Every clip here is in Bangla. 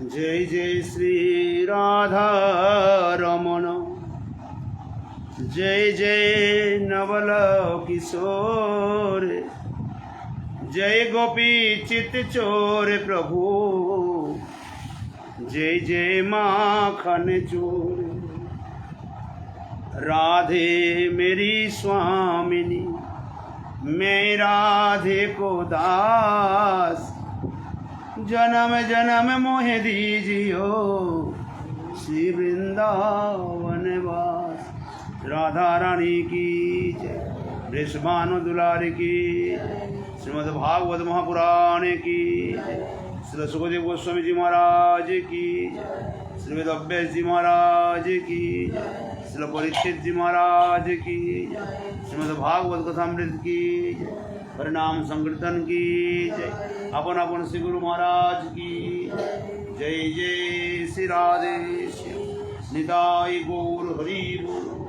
जय जय श्री राधा रमण, जय जय नवल किशोर, जय गोपी चित चोर प्रभु, जय जय माखन चोर। राधे मेरी स्वामिनी, मैं राधे को दास, जन्म जन्म मोहे दीजियो श्री वृंदावन वास। राधा रानी की जय, वृषभानु दुलारी की जय, श्रीमद् भागवत महापुराण की जय, श्री सुखदेव गोस्वामी जी महाराज की जय, श्रीमद् अभ्यास जी महाराज की जय, श्री परीक्षित जी महाराज की जय, श्रीमद् भागवत कथामृत की जय, परिणाम संकीर्तन की जय, अपन अपन श्री गुरु महाराज की जय। जय श्री राधे निताय गौर हरि बोल।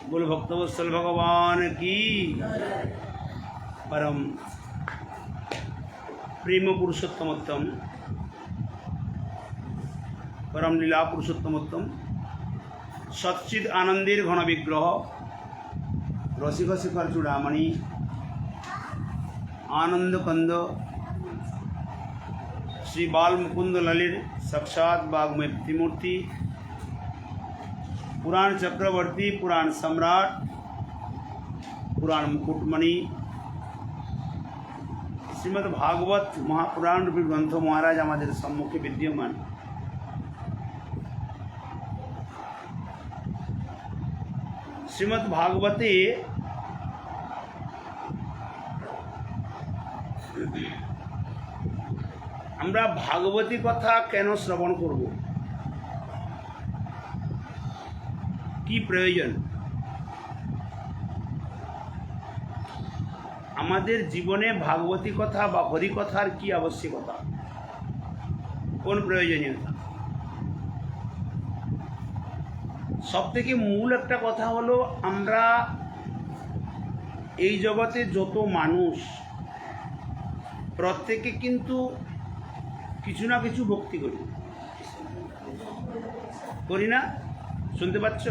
बोल भक्तवत्सल भगवान की परम प्रेम पुरुषोत्तमोत्तम, परम लीला पुरुषोत्तमोत्तम, सच्चिद आनंदीर घन विग्रह, रसिक शिखर चूड़ामणि, आनंद कंद श्री बाल मुकुंद ललित साक्षात वाग्मय प्रतिमूर्ति, पुराण चक्रवर्ती, पुराण सम्राट, पुराण मुकुटमणि, श्रीमद् भागवत महापुराण रूपी ग्रंथ महाराज आमादेर सम्मुखे विद्यमान। श्रीमद् भागवते আমরা ভাগবতী কথা কেন শ্রবণ করব, কি প্রয়োজন? আমাদের জীবনে ভাগবতী কথা বা হরি কথার কি আবশ্যকতা, কোন প্রয়োজনীয়তা? সবথেকে মূল একটা কথা হলো, আমরা এই জগতে যত মানুষ প্রত্যেকে কিন্তু কিছু না কিছু ভক্তি করি, করি না? শুনতে পাচ্ছ?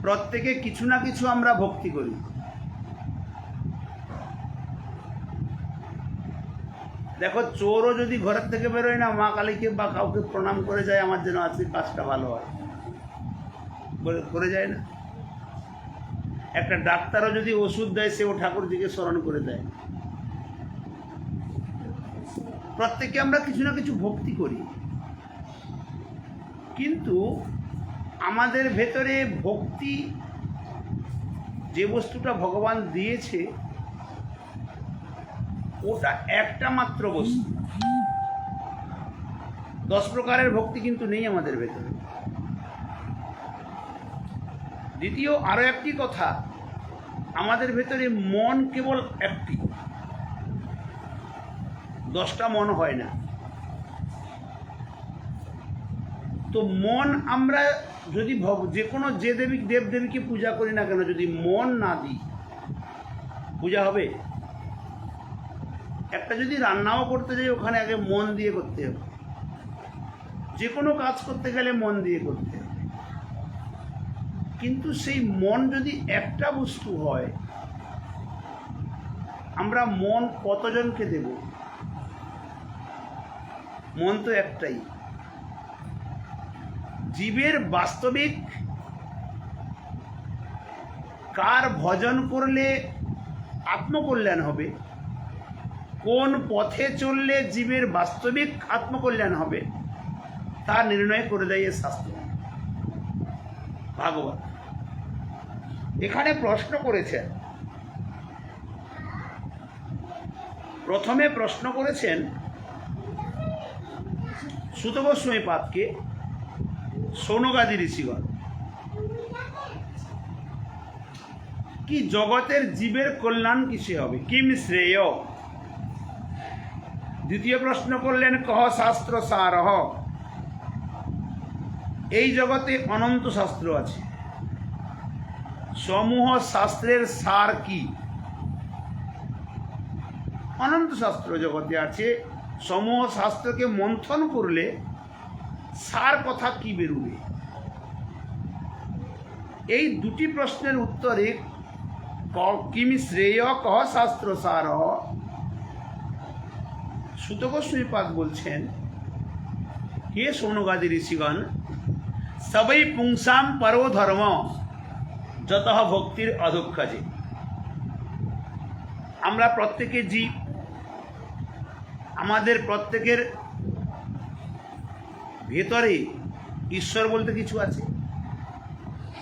প্রত্যেকে কিছু না কিছু আমরা ভক্তি করি। দেখো, চোরও যদি ঘরের থেকে বেরোয় না, মা কালীকে বা কাউকে প্রণাম করে যায়, আমার যেন আজকে কাজটা ভালো হয়, করে যায় না? একটা ডাক্তারও যদি ওষুধ দেয়, সেও ঠাকুরজিকে স্মরণ করে দেয়। প্রত্যেকে আমরা কিছু না কিছু ভক্তি করি, কিন্তু আমাদের ভেতরে ভক্তি যে বস্তুটা ভগবান দিয়েছে, ওটা একটা মাত্র বস্তু। 10 প্রকারের ভক্তি কিন্তু নেই আমাদের ভেতরে। দ্বিতীয় আরো একটি কথা, আমাদের ভেতরে মন কেবল একটি, 10টা মন হয় না। তো মন আমরা যদি যে কোনো দেবদেবীকে পূজা করি না কেন, যদি মন না দিই, পূজা হবে? একটা যদি রান্নাও করতে যাই, ওখানে আগে মন দিয়ে করতে হবে। যে কোনো কাজ করতে গেলে মন দিয়ে করতে হবে। কিন্তু সেই মন যদি একটা বস্তু হয়, আমরা মন কতজনকে দেব? মন তো একটাই। জীবের বাস্তবিক কার ভজন করলে আত্মকল্যাণ হবে, কোন পথে চললে জীবের বাস্তবিক আত্মকল্যাণ হবে, তা নির্ণয় করে দেয় এই শাস্ত্র ভাগবত। এখানে প্রশ্ন করেছেন, প্রথমে প্রশ্ন করেছেন সুত গোস্বামী পাদকে শৌনকাদি ঋষিগণ কি জগতের জীবের কল্যাণ কিসে হবে, কিম শ্রেয়। দ্বিতীয় প্রশ্ন করলেন কহ শাস্ত্র সারহ। এই জগতে অনন্ত শাস্ত্র আছে, সমূহ শাস্ত্রের সার কি? অনন্ত শাস্ত্র জগতে আছে, সমূহ শাস্ত্রকে মন্থন করলে সার কথা কি বেরোবে? এই দুটি প্রশ্নের উত্তরে কিম শ্রেয় কহ শাস্ত্র সার। সুত গোস্বামী পাদ বলছেন, হে শৌনকাদি ঋষিগণ, সবই পুংসাম পরো ধর্ম যত ভক্তির অধক্ষজে। আমরা প্রত্যেকে জীব, আমাদের প্রত্যেকের ভেতরে ঈশ্বর বলতে কিছু আছে,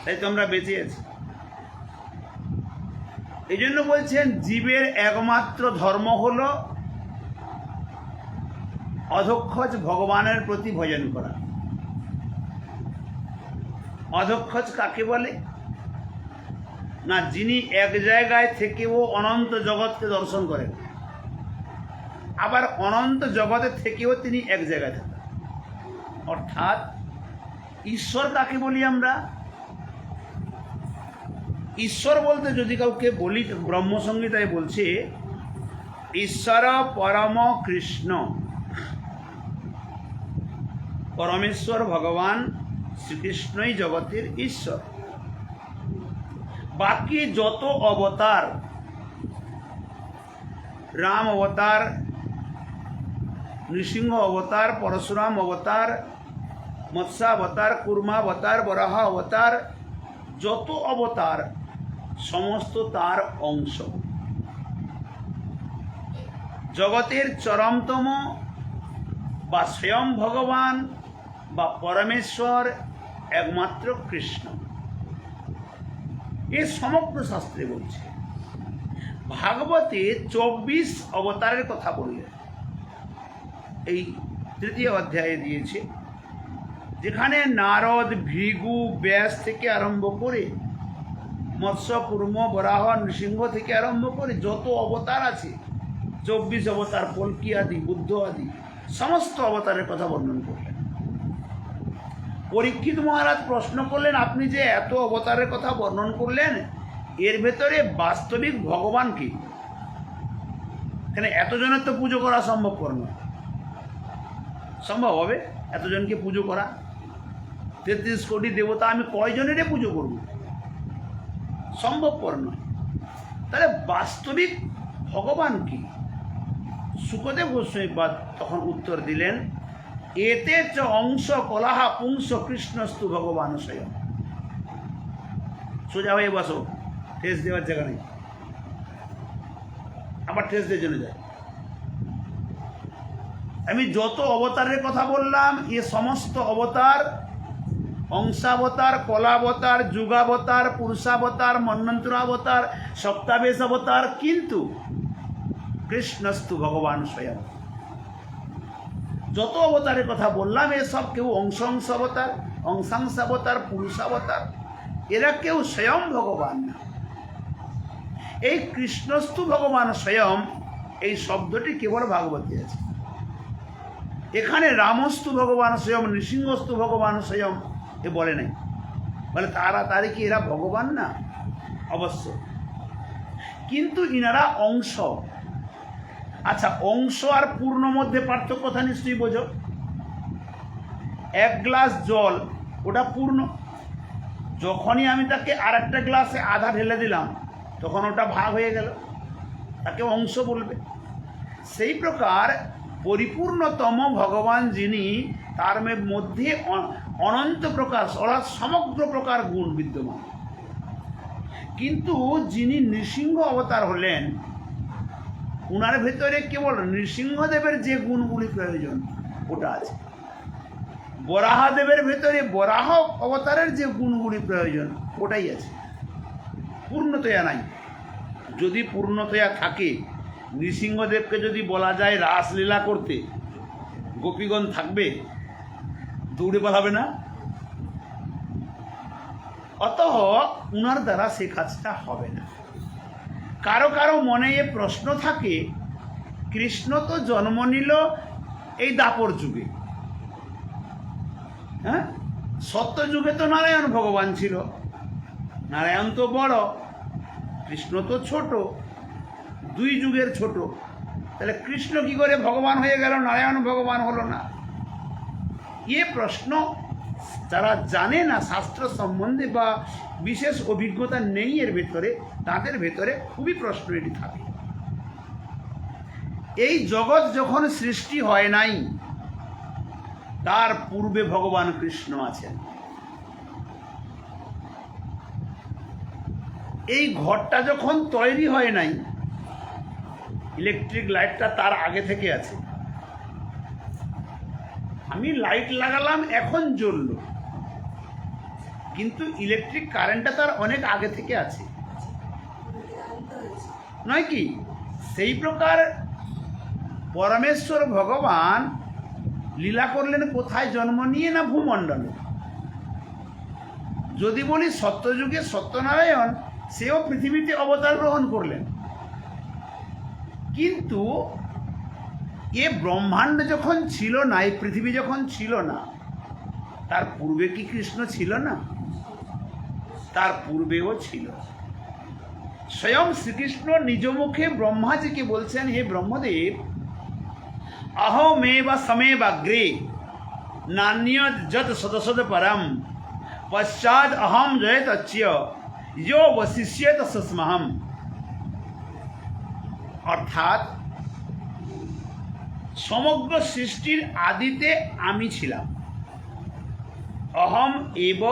তাই তো আমরা বেঁচে আছি। এই জন্য বলছেন জীবের একমাত্র ধর্ম হল অধক্ষজ ভগবানের প্রতি ভজন করা। অধক্ষজ কাকে বলে না, যিনি এক জায়গায় থেকেও অনন্ত জগৎকে দর্শন করেন, আবার অনন্ত জগতে থেকেও তিনি এক জায়গায় থাকেন। অর্থাৎ ঈশ্বর কাকে বলি আমরা? ঈশ্বর বলতে যদি কাউকে বলি, ব্রহ্মসংহিতায় বলছে ঈশ্বর পরম কৃষ্ণ, পরমেশ্বর ভগবান শ্রীকৃষ্ণই জগতের ঈশ্বর। বাকি যত অবতার, রাম অবতার, নৃসিংহ অবতার, পরশুরাম অবতার, মৎস্যাবতার, কুর্মাবতার, বরাহ অবতার, যত অবতার সমস্ত তার অংশ। জগতের চরমতম বা স্বয়ং ভগবান বা পরমেশ্বর একমাত্র কৃষ্ণ। এ সমগ্র শাস্ত্রে বলছে। ভাগবতে 24 অবতারের কথা বললেন, এই তৃতীয় অধ্যায়ে দিয়েছে, যেখানে নারদ, ভৃগু, ব্যাস থেকে আরম্ভ করে মৎস্য, কুর্ম, বরাহ, নৃসিংহ থেকে আরম্ভ করে যত অবতার আছে, 24 অবতার, কল্কি আদি, বুদ্ধ আদি সমস্ত অবতারের কথা বর্ণন করলেন। পরীক্ষিত মহারাজ প্রশ্ন করলেন, আপনি যে এত অবতারের কথা বর্ণন করলেন, এর ভেতরে বাস্তবিক ভগবান কি? এখানে এতজনের তো পুজো করা সম্ভবপর নয়। সম্ভব হবে এতজনকে পুজো করা? 33 কোটি দেবতা, আমি কয়জনেরে পুজো করব? সম্ভবপর নয়। তাহলে বাস্তবিক ভগবান কি? শুকদেব গোস্বামী তখন উত্তর দিলেন, এতে চ অংশ কলাহা পুংস কৃষ্ণস্তু ভগবান স্বয়ং। সোজা হয়ে বসো, ঠেস দেওয়ার জায়গা নেই, আবার ঠেস দিয়ে জন্য যায়। আমি যত অবতারের কথা বললাম, এ সমস্ত অবতার, অংশাবতার, কলাবতার, যুগাবতার, পুরুষাবতার, মন্বন্তরাবতার, সপ্তাবেশ অবতার, কিন্তু কৃষ্ণস্তু ভগবান স্বয়ং। যত অবতারের কথা বললাম, এসব কেউ অংশ অবতার, অংশাংশ অবতার, পুরুষাবতার, এরা কেউ স্বয়ং ভগবান না। এই কৃষ্ণস্তু ভগবান স্বয়ং, এই শব্দটি কেবল ভাগবতী আছে। এখানে রামস্তু ভগবান স্বয়ং, নৃসিংহস্তু ভগবান স্বয়ং এ বলে নাই। বলে তারা কি এরা ভগবান না? অবশ্য, কিন্তু ইনারা অংশ। আচ্ছা, অংশ আর পূর্ণ মধ্যে পার্থক্য কথা নিশ্চয়ই বোঝো। 1 গ্লাস জল, ওটা পূর্ণ। যখনই আমি তাকে আর একটা গ্লাসে আধা ঢেলে দিলাম, তখন ওটা ভাগ হয়ে গেল, তাকে অংশ বলবে। সেই প্রকার পরিপূর্ণতম ভগবান যিনি, তার মধ্যে অনন্ত প্রকার অর্থাৎ সমগ্র প্রকার গুণ বিদ্যমান। কিন্তু যিনি নৃসিংহ অবতার হলেন, উনার ভেতরে কেবল নৃসিংহদেবের যে গুণগুলি প্রয়োজন ওটা আছে। বরাহদেবের ভেতরে বরাহ অবতারের যে গুণগুলি প্রয়োজন ওটাই আছে, পূর্ণতয়া নাই। যদি পূর্ণতয়া থাকে, নৃসিংহদেবকে যদি বলা যায় রাসলীলা করতে, গোপীগণ থাকবে? দৌড়ে পালাবে না? অত উনার দ্বারা সে কাজটা হবে না। কারো কারো মনে এ প্রশ্ন থাকে, কৃষ্ণ তো জন্ম নিল এই দাপর যুগে, হ্যাঁ, সত্য যুগে তো নারায়ণ ভগবান ছিল, নারায়ণ তো বড়, কৃষ্ণ তো ছোট, দুই যুগের ছোট, তাহলে কৃষ্ণ কি করে ভগবান হয়ে গেল, নারায়ণ ভগবান হলো না? এ প্রশ্ন যারা জানে না শাস্ত্র সম্বন্ধে বা বিশেষ অভিজ্ঞতা নেই এর ভেতরে, তাদের ভেতরে খুবই প্রশ্ন এটি থাকে। এই জগৎ যখন সৃষ্টি হয় নাই, তার পূর্বে ভগবান কৃষ্ণ আছেন। এই ঘরটা যখন তৈরি হয় নাই, ইলেকট্রিক লাইটটা তার আগে থেকে আছে। আমি লাইট লাগালাম, এখন জ্বললো, কিন্তু ইলেকট্রিক কারেন্টটা তার অনেক আগে থেকে আছে, নয় কি? সেই প্রকার পরমেশ্বর ভগবান লীলা করলেন কোথায়? জন্ম নিয়ে না ভূমণ্ডলে? যদি বলি সত্যযুগে সত্যনারায়ণ, সেও পৃথিবীতে অবতার গ্রহণ করলেন, কিন্তু এ ব্রহ্মাণ্ড যখন ছিল না, এই পৃথিবী যখন ছিল না, তার পূর্বে কি কৃষ্ণ ছিল না? তার পূর্বেও ছিল। স্বয়ং শ্রীকৃষ্ণ নিজ মুখে ব্রহ্মাজিকে বলছেন, হে ব্রহ্মদেব, अहोमेव समेवाग्रे नान्यत जत सदसद परम पश्चाद अहम जयत अच्य यो वशिष्यत सुस्महम। অর্থাৎ সমগ্র সৃষ্টির আদিতে আমি ছিলাম। অহম এব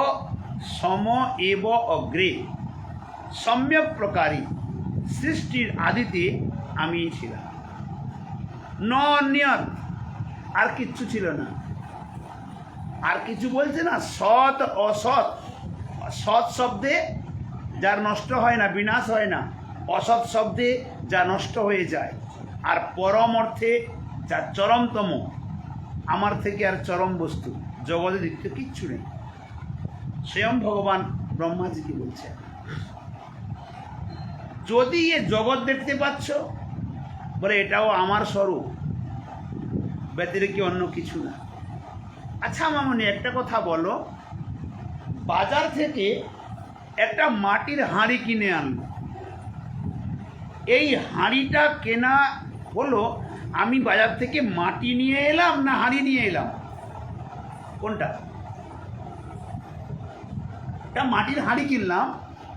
সম এব অগ্রে, সম্যক প্রকারী সৃষ্টির আদিতে আমি ছিলাম। ন অন্যত, আর কিচ্ছু ছিল না। আর কিছু বলছে না, সৎ অসৎ, সৎ শব্দে যার নষ্ট হয় না, বিনাশ হয় না, অসৎ শব্দে যা নষ্ট হয়ে যায়, আর পরম অর্থে যা চরমতম, আমার থেকে আর চরম বস্তু জগতে দ্বিতীয় কিচ্ছু নেই। স্বয়ং ভগবান ব্রহ্মাজিকে বলছে, যদি এ জগৎ দেখতে পাচ্ছ, বলে এটাও আমার স্বরূপ, ব্যতিরে কি অন্য কিছু না। আচ্ছা মামনি, একটা কথা বলো, বাজার থেকে একটা মাটির হাঁড়ি কিনে আনলো, এই হাঁড়িটা কেনা হলো আমি বাজার থেকে মাটি নিয়ে এলাম না হাঁড়ি নিয়ে এলাম? কোনটা? একটা মাটির হাঁড়ি কিনলাম,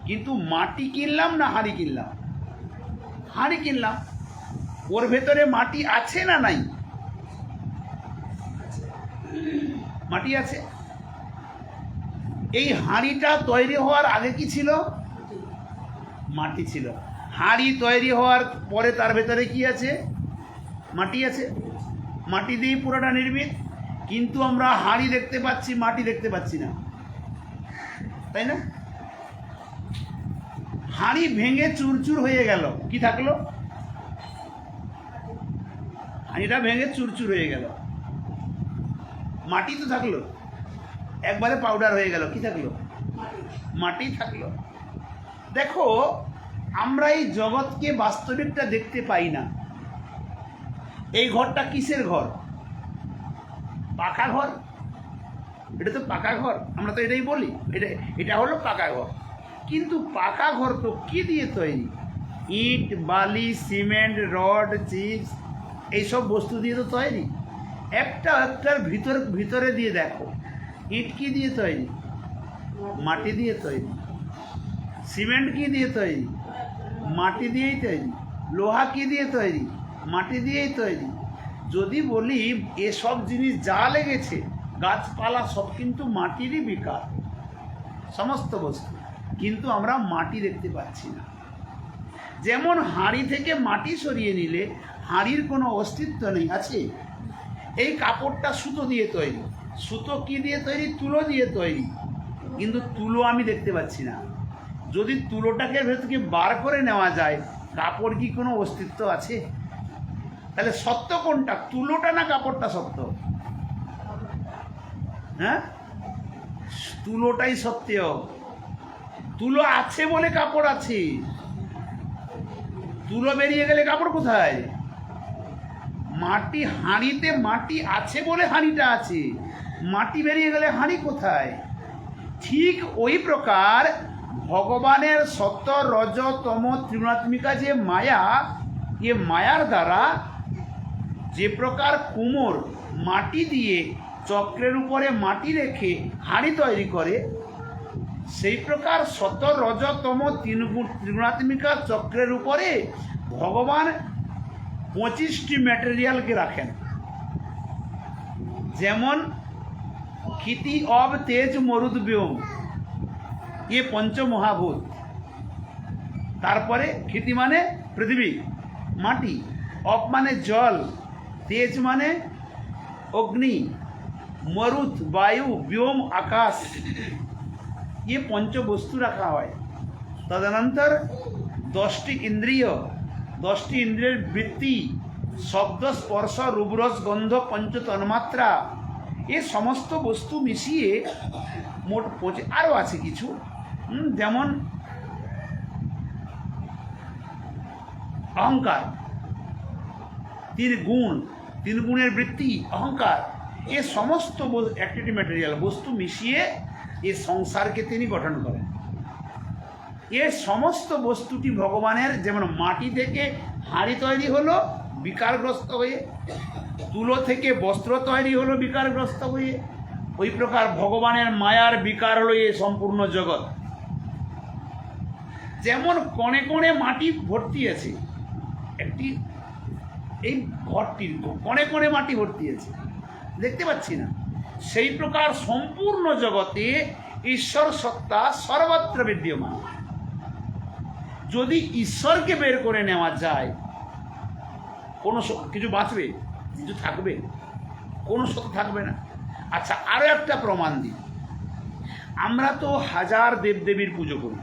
কিন্তু মাটি কিনলাম না হাঁড়ি কিনলাম? হাঁড়ি কিনলাম। ওর ভেতরে মাটি আছে না নাই? মাটি আছে। এই হাঁড়িটা তৈরি হওয়ার আগে কি ছিল? মাটি ছিল। হাঁড়ি তৈরি হওয়ার পরে তার ভেতরে কি আছে? মাটি আছে। মাটি দিয়ে পুরোটা নির্মিত, কিন্তু আমরা হাঁড়ি দেখতে পাচ্ছি, মাটি দেখতে পাচ্ছি না, তাই না? হাঁড়ি ভেঙে চুরচুর হয়ে গেল, কি থাকলো? হাঁড়িটা ভেঙে চুরচুর হয়ে গেল, মাটি তো থাকলো, একবারে পাউডার হয়ে গেল, কি থাকলো? মাটি থাকলো। দেখো, আমরা এই জগৎকে বাস্তবিকটা দেখতে পাই না। এই ঘরটা কিসের ঘর? পাকা ঘর। এটা তো পাকা ঘর, আমরা তো এটাই বলি, এটা হলো পাকা ঘর। কিন্তু পাকা ঘর তো কি দিয়ে তৈরি? ইট, বালি, সিমেন্ট, রড, চিপস, এইসব বস্তু দিয়ে তো তৈরি। একটার ভিতরে দিয়ে দেখো, ইট কি দিয়ে তৈরি? মাটি দিয়ে তৈরি। সিমেন্ট কি দিয়ে তৈরি? মাটি দিয়েই তৈরি। লোহা কি দিয়ে তৈরি? মাটি দিয়েই তৈরি। যদি বলি এসব জিনিস যা লেগেছে, গাছপালা সব কিন্তু মাটিরই বিকার, সমস্ত বস্তু, কিন্তু আমরা মাটি দেখতে পাচ্ছি না। যেমন হাঁড়ি থেকে মাটি সরিয়ে নিলে হাঁড়ির কোনো অস্তিত্ব নেই, আছে? এই কাপড়টা সুতো দিয়ে তৈরি। সুতো কি দিয়ে তৈরি? তুলো দিয়ে তৈরি, কিন্তু তুলো আমি দেখতে পাচ্ছি না। যদি তুলোটাকে ভেতর থেকে বার করে নেওয়া যায়, কাপড় কি কোনো অস্তিত্ব আছে? তাহলে সত্য কোনটা, তুলোটা না কাপড়টা সত্য? হ্যাঁ, তুলোটাই সত্য। তুলো আছে বলে কাপড় আছে, তুলো বেরিয়ে গেলে কাপড় কোথায়? মাটি, হাঁড়িতে মাটি আছে বলে হাঁড়িটা আছে, মাটি বেরিয়ে গেলে হাঁড়ি কোথায়? ঠিক ওই প্রকার ভগবানের সত্য রজ তম ত্রিগুণাত্মিকা যে মায়া, এ মায়ার দ্বারা যে প্রকার কুমোর মাটি দিয়ে চক্রের উপরে মাটি রেখে হাঁড়ি তৈরি করে, সেই প্রকার সত্য রজ তম ত্রিগুণাত্মিকা চক্রের উপরে ভগবান 25টি ম্যাটেরিয়ালকে রাখেন। যেমন ক্ষিতি অব তেজ মরুদ ব্যোম, এ পঞ্চমহাভূত। তারপরে ক্ষিতি মানে পৃথিবী মাটি, অব মানে জল, তেজ মানে অগ্নি, মরুত বায়ু, ব্যোম আকাশ, ये पंच वस्तु रखा है। तदनंतर 10टी इंद्रिय, 10टी इंद्रियर वृत्ति, शब्द स्पर्श रूपरस गंध पंच तन्मात्रा, ये समस्त वस्तु मिशिए मोट 25 आरो आछे किछु, जेमन अहंकार, 3 गुण, 3 गुणेर वृत्ति अहंकार, ये समस्त एक्टिविटी मटेरियल वस्तु मिशिए ये संसार के তিনি গঠন করেন। ये समस्त বস্তুটি ভগবানের, যেমন মাটি থেকে হাঁড়ি তৈরি হলো বিকারগ্রস্ত হয়ে, তুলো থেকে বস্ত্র তৈরি হলো বিকারগ্রস্ত হয়ে, ওই প্রকার ভগবানের মায়ার বিকার হলো এই সম্পূর্ণ জগৎ। যেমন কণে কণে মাটি ভর্তি আছে, একটি এই ঘরটির কণে কণে মাটি ভর্তি আছে, দেখতে পাচ্ছি না, সেই প্রকার সম্পূর্ণ জগতে ঈশ্বর সত্তা সর্বত্র বিদ্যমান। যদি ঈশ্বরকে বের করে নেওয়া যায়, কোনো কিছু বাঁচবে, কিছু থাকবে, কোনো সত্য থাকবে না। আচ্ছা, আরও একটা প্রমাণ দিই। আমরা তো হাজার দেবদেবীর পুজো করি,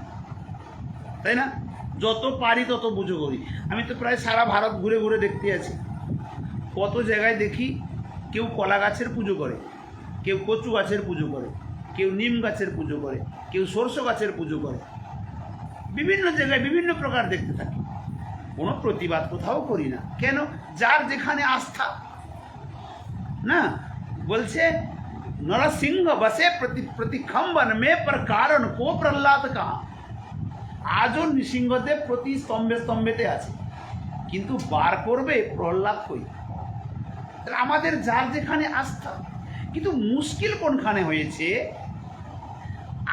তাই না? যত পারি তত পুজো করি। আমি তো প্রায় সারা ভারত ঘুরে ঘুরে দেখতে আছি, কত জায়গায় দেখি কেউ কলা গাছের পুজো করে, কেউ কচু গাছের পুজো করে, কেউ নিম গাছের পুজো করে, কেউ সরষে গাছের পুজো করে, বিভিন্ন জায়গায় বিভিন্ন প্রকার দেখতে থাকি। কোনো প্রতিবাদ কোথাও করি না। কেন? যার যেখানে আস্থা। না, বলছে নরসিংহ বসে প্রতিখম্বন মে পর কারণ কো প্রহ্লাদ কা। আজও নৃসিংহদেব প্রতি স্তম্ভে স্তম্ভেতে আছে, কিন্তু বার করবে প্রহ্লাদ কই? আমাদের যার যেখানে আস্থা। কিন্তু মুশকিল কোনখানে হয়েছে,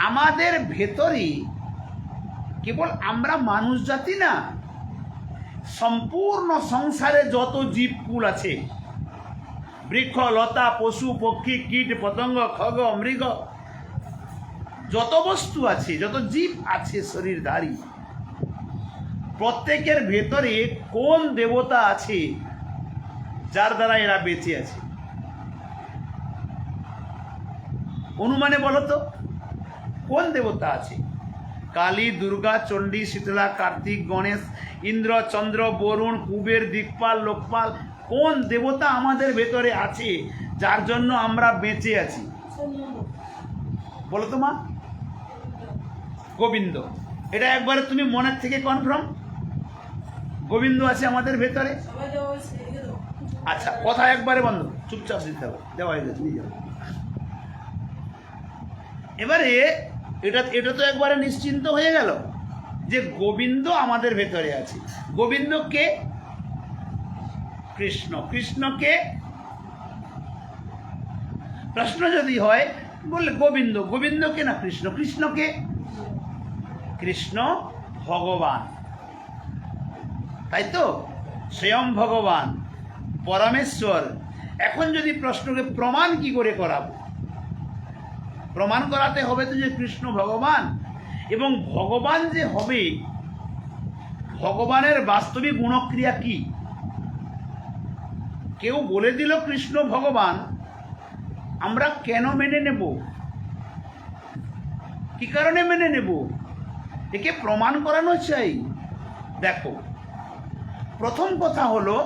আমাদের ভেতরে কেবল আমরা মানুষ জাতি না, সম্পূর্ণ সংসারে যত জীবকুল আছে, বৃক্ষ লতা পশু পক্ষী কীট পতঙ্গ খগ মৃগ, যত বস্তু আছে, যত জীব আছে শরীরধারী, প্রত্যেকের ভেতরে কোন দেবতা আছে যার দ্বারা এরা বেঁচে আছে? অনুমানে বলো তো, কোন দেবতা আছে? কালী, দুর্গা, চণ্ডী, শীতলা, কার্তিক, গণেশ, ইন্দ্র, চন্দ্র, বরুণ, কুবের, দিকপাল, লোকপাল, কোন দেবতা আমাদের ভেতরে আছে যার জন্য আমরা বেঁচে আছি? বলো তো মা। গোবিন্দ। এটা একবারে তুমি মনের থেকে কনফার্ম, গোবিন্দ আছে আমাদের ভেতরে। আচ্ছা, কথা একবারে বন্ধ, চুপচাপ দিতে হবে, দেওয়া হয়ে গেছে, নিয়ে যাও। এবারে এটা তো একবারে নিশ্চিন্ত হয়ে গেল যে গোবিন্দ আমাদের ভেতরে আছে। গোবিন্দ কে? কৃষ্ণ। কৃষ্ণ কে? প্রশ্ন যদি হয়, বললে গোবিন্দ। গোবিন্দ কে না কৃষ্ণ? কৃষ্ণ কে? কৃষ্ণ ভগবান, তাই তো? স্বয়ং ভগবান পরমেশ্বর। এখন যদি প্রশ্নকে প্রমাণ কি করে করাবো? প্রমাণ করাতে হবে তো যে কৃষ্ণ ভগবান, এবং ভগবান যে হবে, ভগবানের বাস্তবিক গুণক্রিয়া কি? কেউ বলে দিল কৃষ্ণ ভগবান, আমরা কেন মেনে নেব? কি কারণে মেনে নেব? একে প্রমাণ করানো চাই। দেখো, প্রথম কথা হলো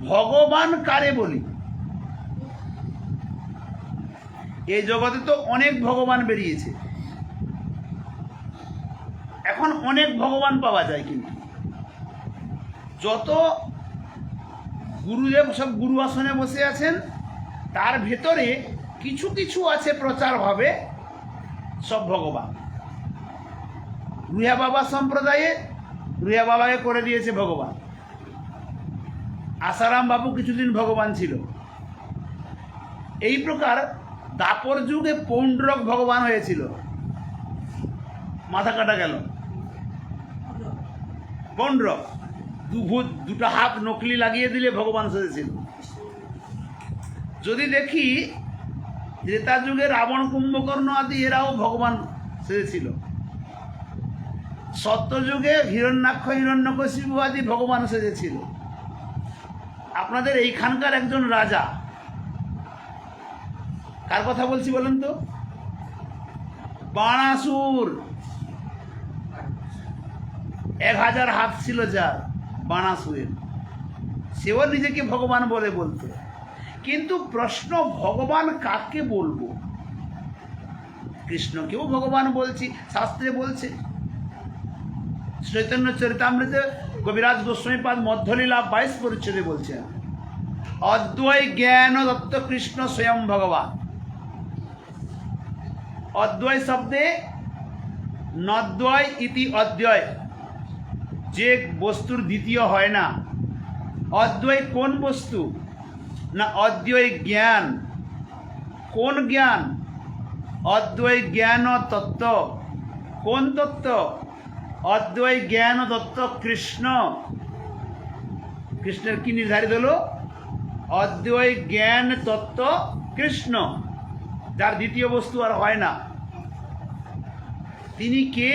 ভগবান কারে বলি? এই জগতে তো অনেক ভগবান বেরিয়েছে, এখন অনেক ভগবান পাওয়া যায়, কিন্তু যত গুরুদেব সব গুরু আসনে বসে আছেন তার ভেতরে কিছু কিছু আছে প্রচারভাবে সব ভগবান। রুহা বাবা সম্প্রদায়ে রুহা বাবাকে করে দিয়েছে ভগবান। আসারাম বাবু কিছুদিন ভগবান ছিল। এই প্রকার দাপর যুগে পৌণ্ড্রক ভগবান হয়েছিল, মাথা কাটা গেল। পৌণ্ড্রক দুটো হাত নকলি লাগিয়ে দিলে ভগবান সেজেছিল। যদি দেখি ত্রেতা যুগে রাবণ কুম্ভকর্ণ আদি এরাও ভগবান সেজেছিল। সত্যযুগে হিরণ্যাক্ষ হিরণ্যকশিপু আদি ভগবান সেজেছিল। আপনাদের এইখানকার একজন রাজা, কার কথা বলছি বলেন তো? বাণাসুর। 1000 হাত ছিল যার, বাণাসুরের, সেও নিজেকে ভগবান বলে বলতো। কিন্তু প্রশ্ন, ভগবান কাকে বলবো? কৃষ্ণকেও ভগবান বলছি, শাস্ত্রে বলছে। চৈতন্য চরিতামৃতে কবিরাজ গোস্বামীপাদ মধ্যলীলা 22 পরিচ্ছেদে বলছেন, অদ্বয় জ্ঞান দত্ত কৃষ্ণ স্বয়ং ভগবান। অদ্বয় শব্দে নদ্বয় ইতি অদ্বয়, যে বস্তুর দ্বিতীয় হয় না। অদ্বয় কোন বস্তু? না অদ্বয় জ্ঞান। কোন জ্ঞান? অদ্বয় জ্ঞান তত্ত্ব। কোন তত্ত্ব? অদ্বয় জ্ঞান তত্ত্ব কৃষ্ণ। কৃষ্ণের কি নির্ধারিত হলো? অদ্বয় জ্ঞান তত্ত্ব কৃষ্ণ, যার দ্বিতীয় বস্তু আর হয় না। তিনি কে?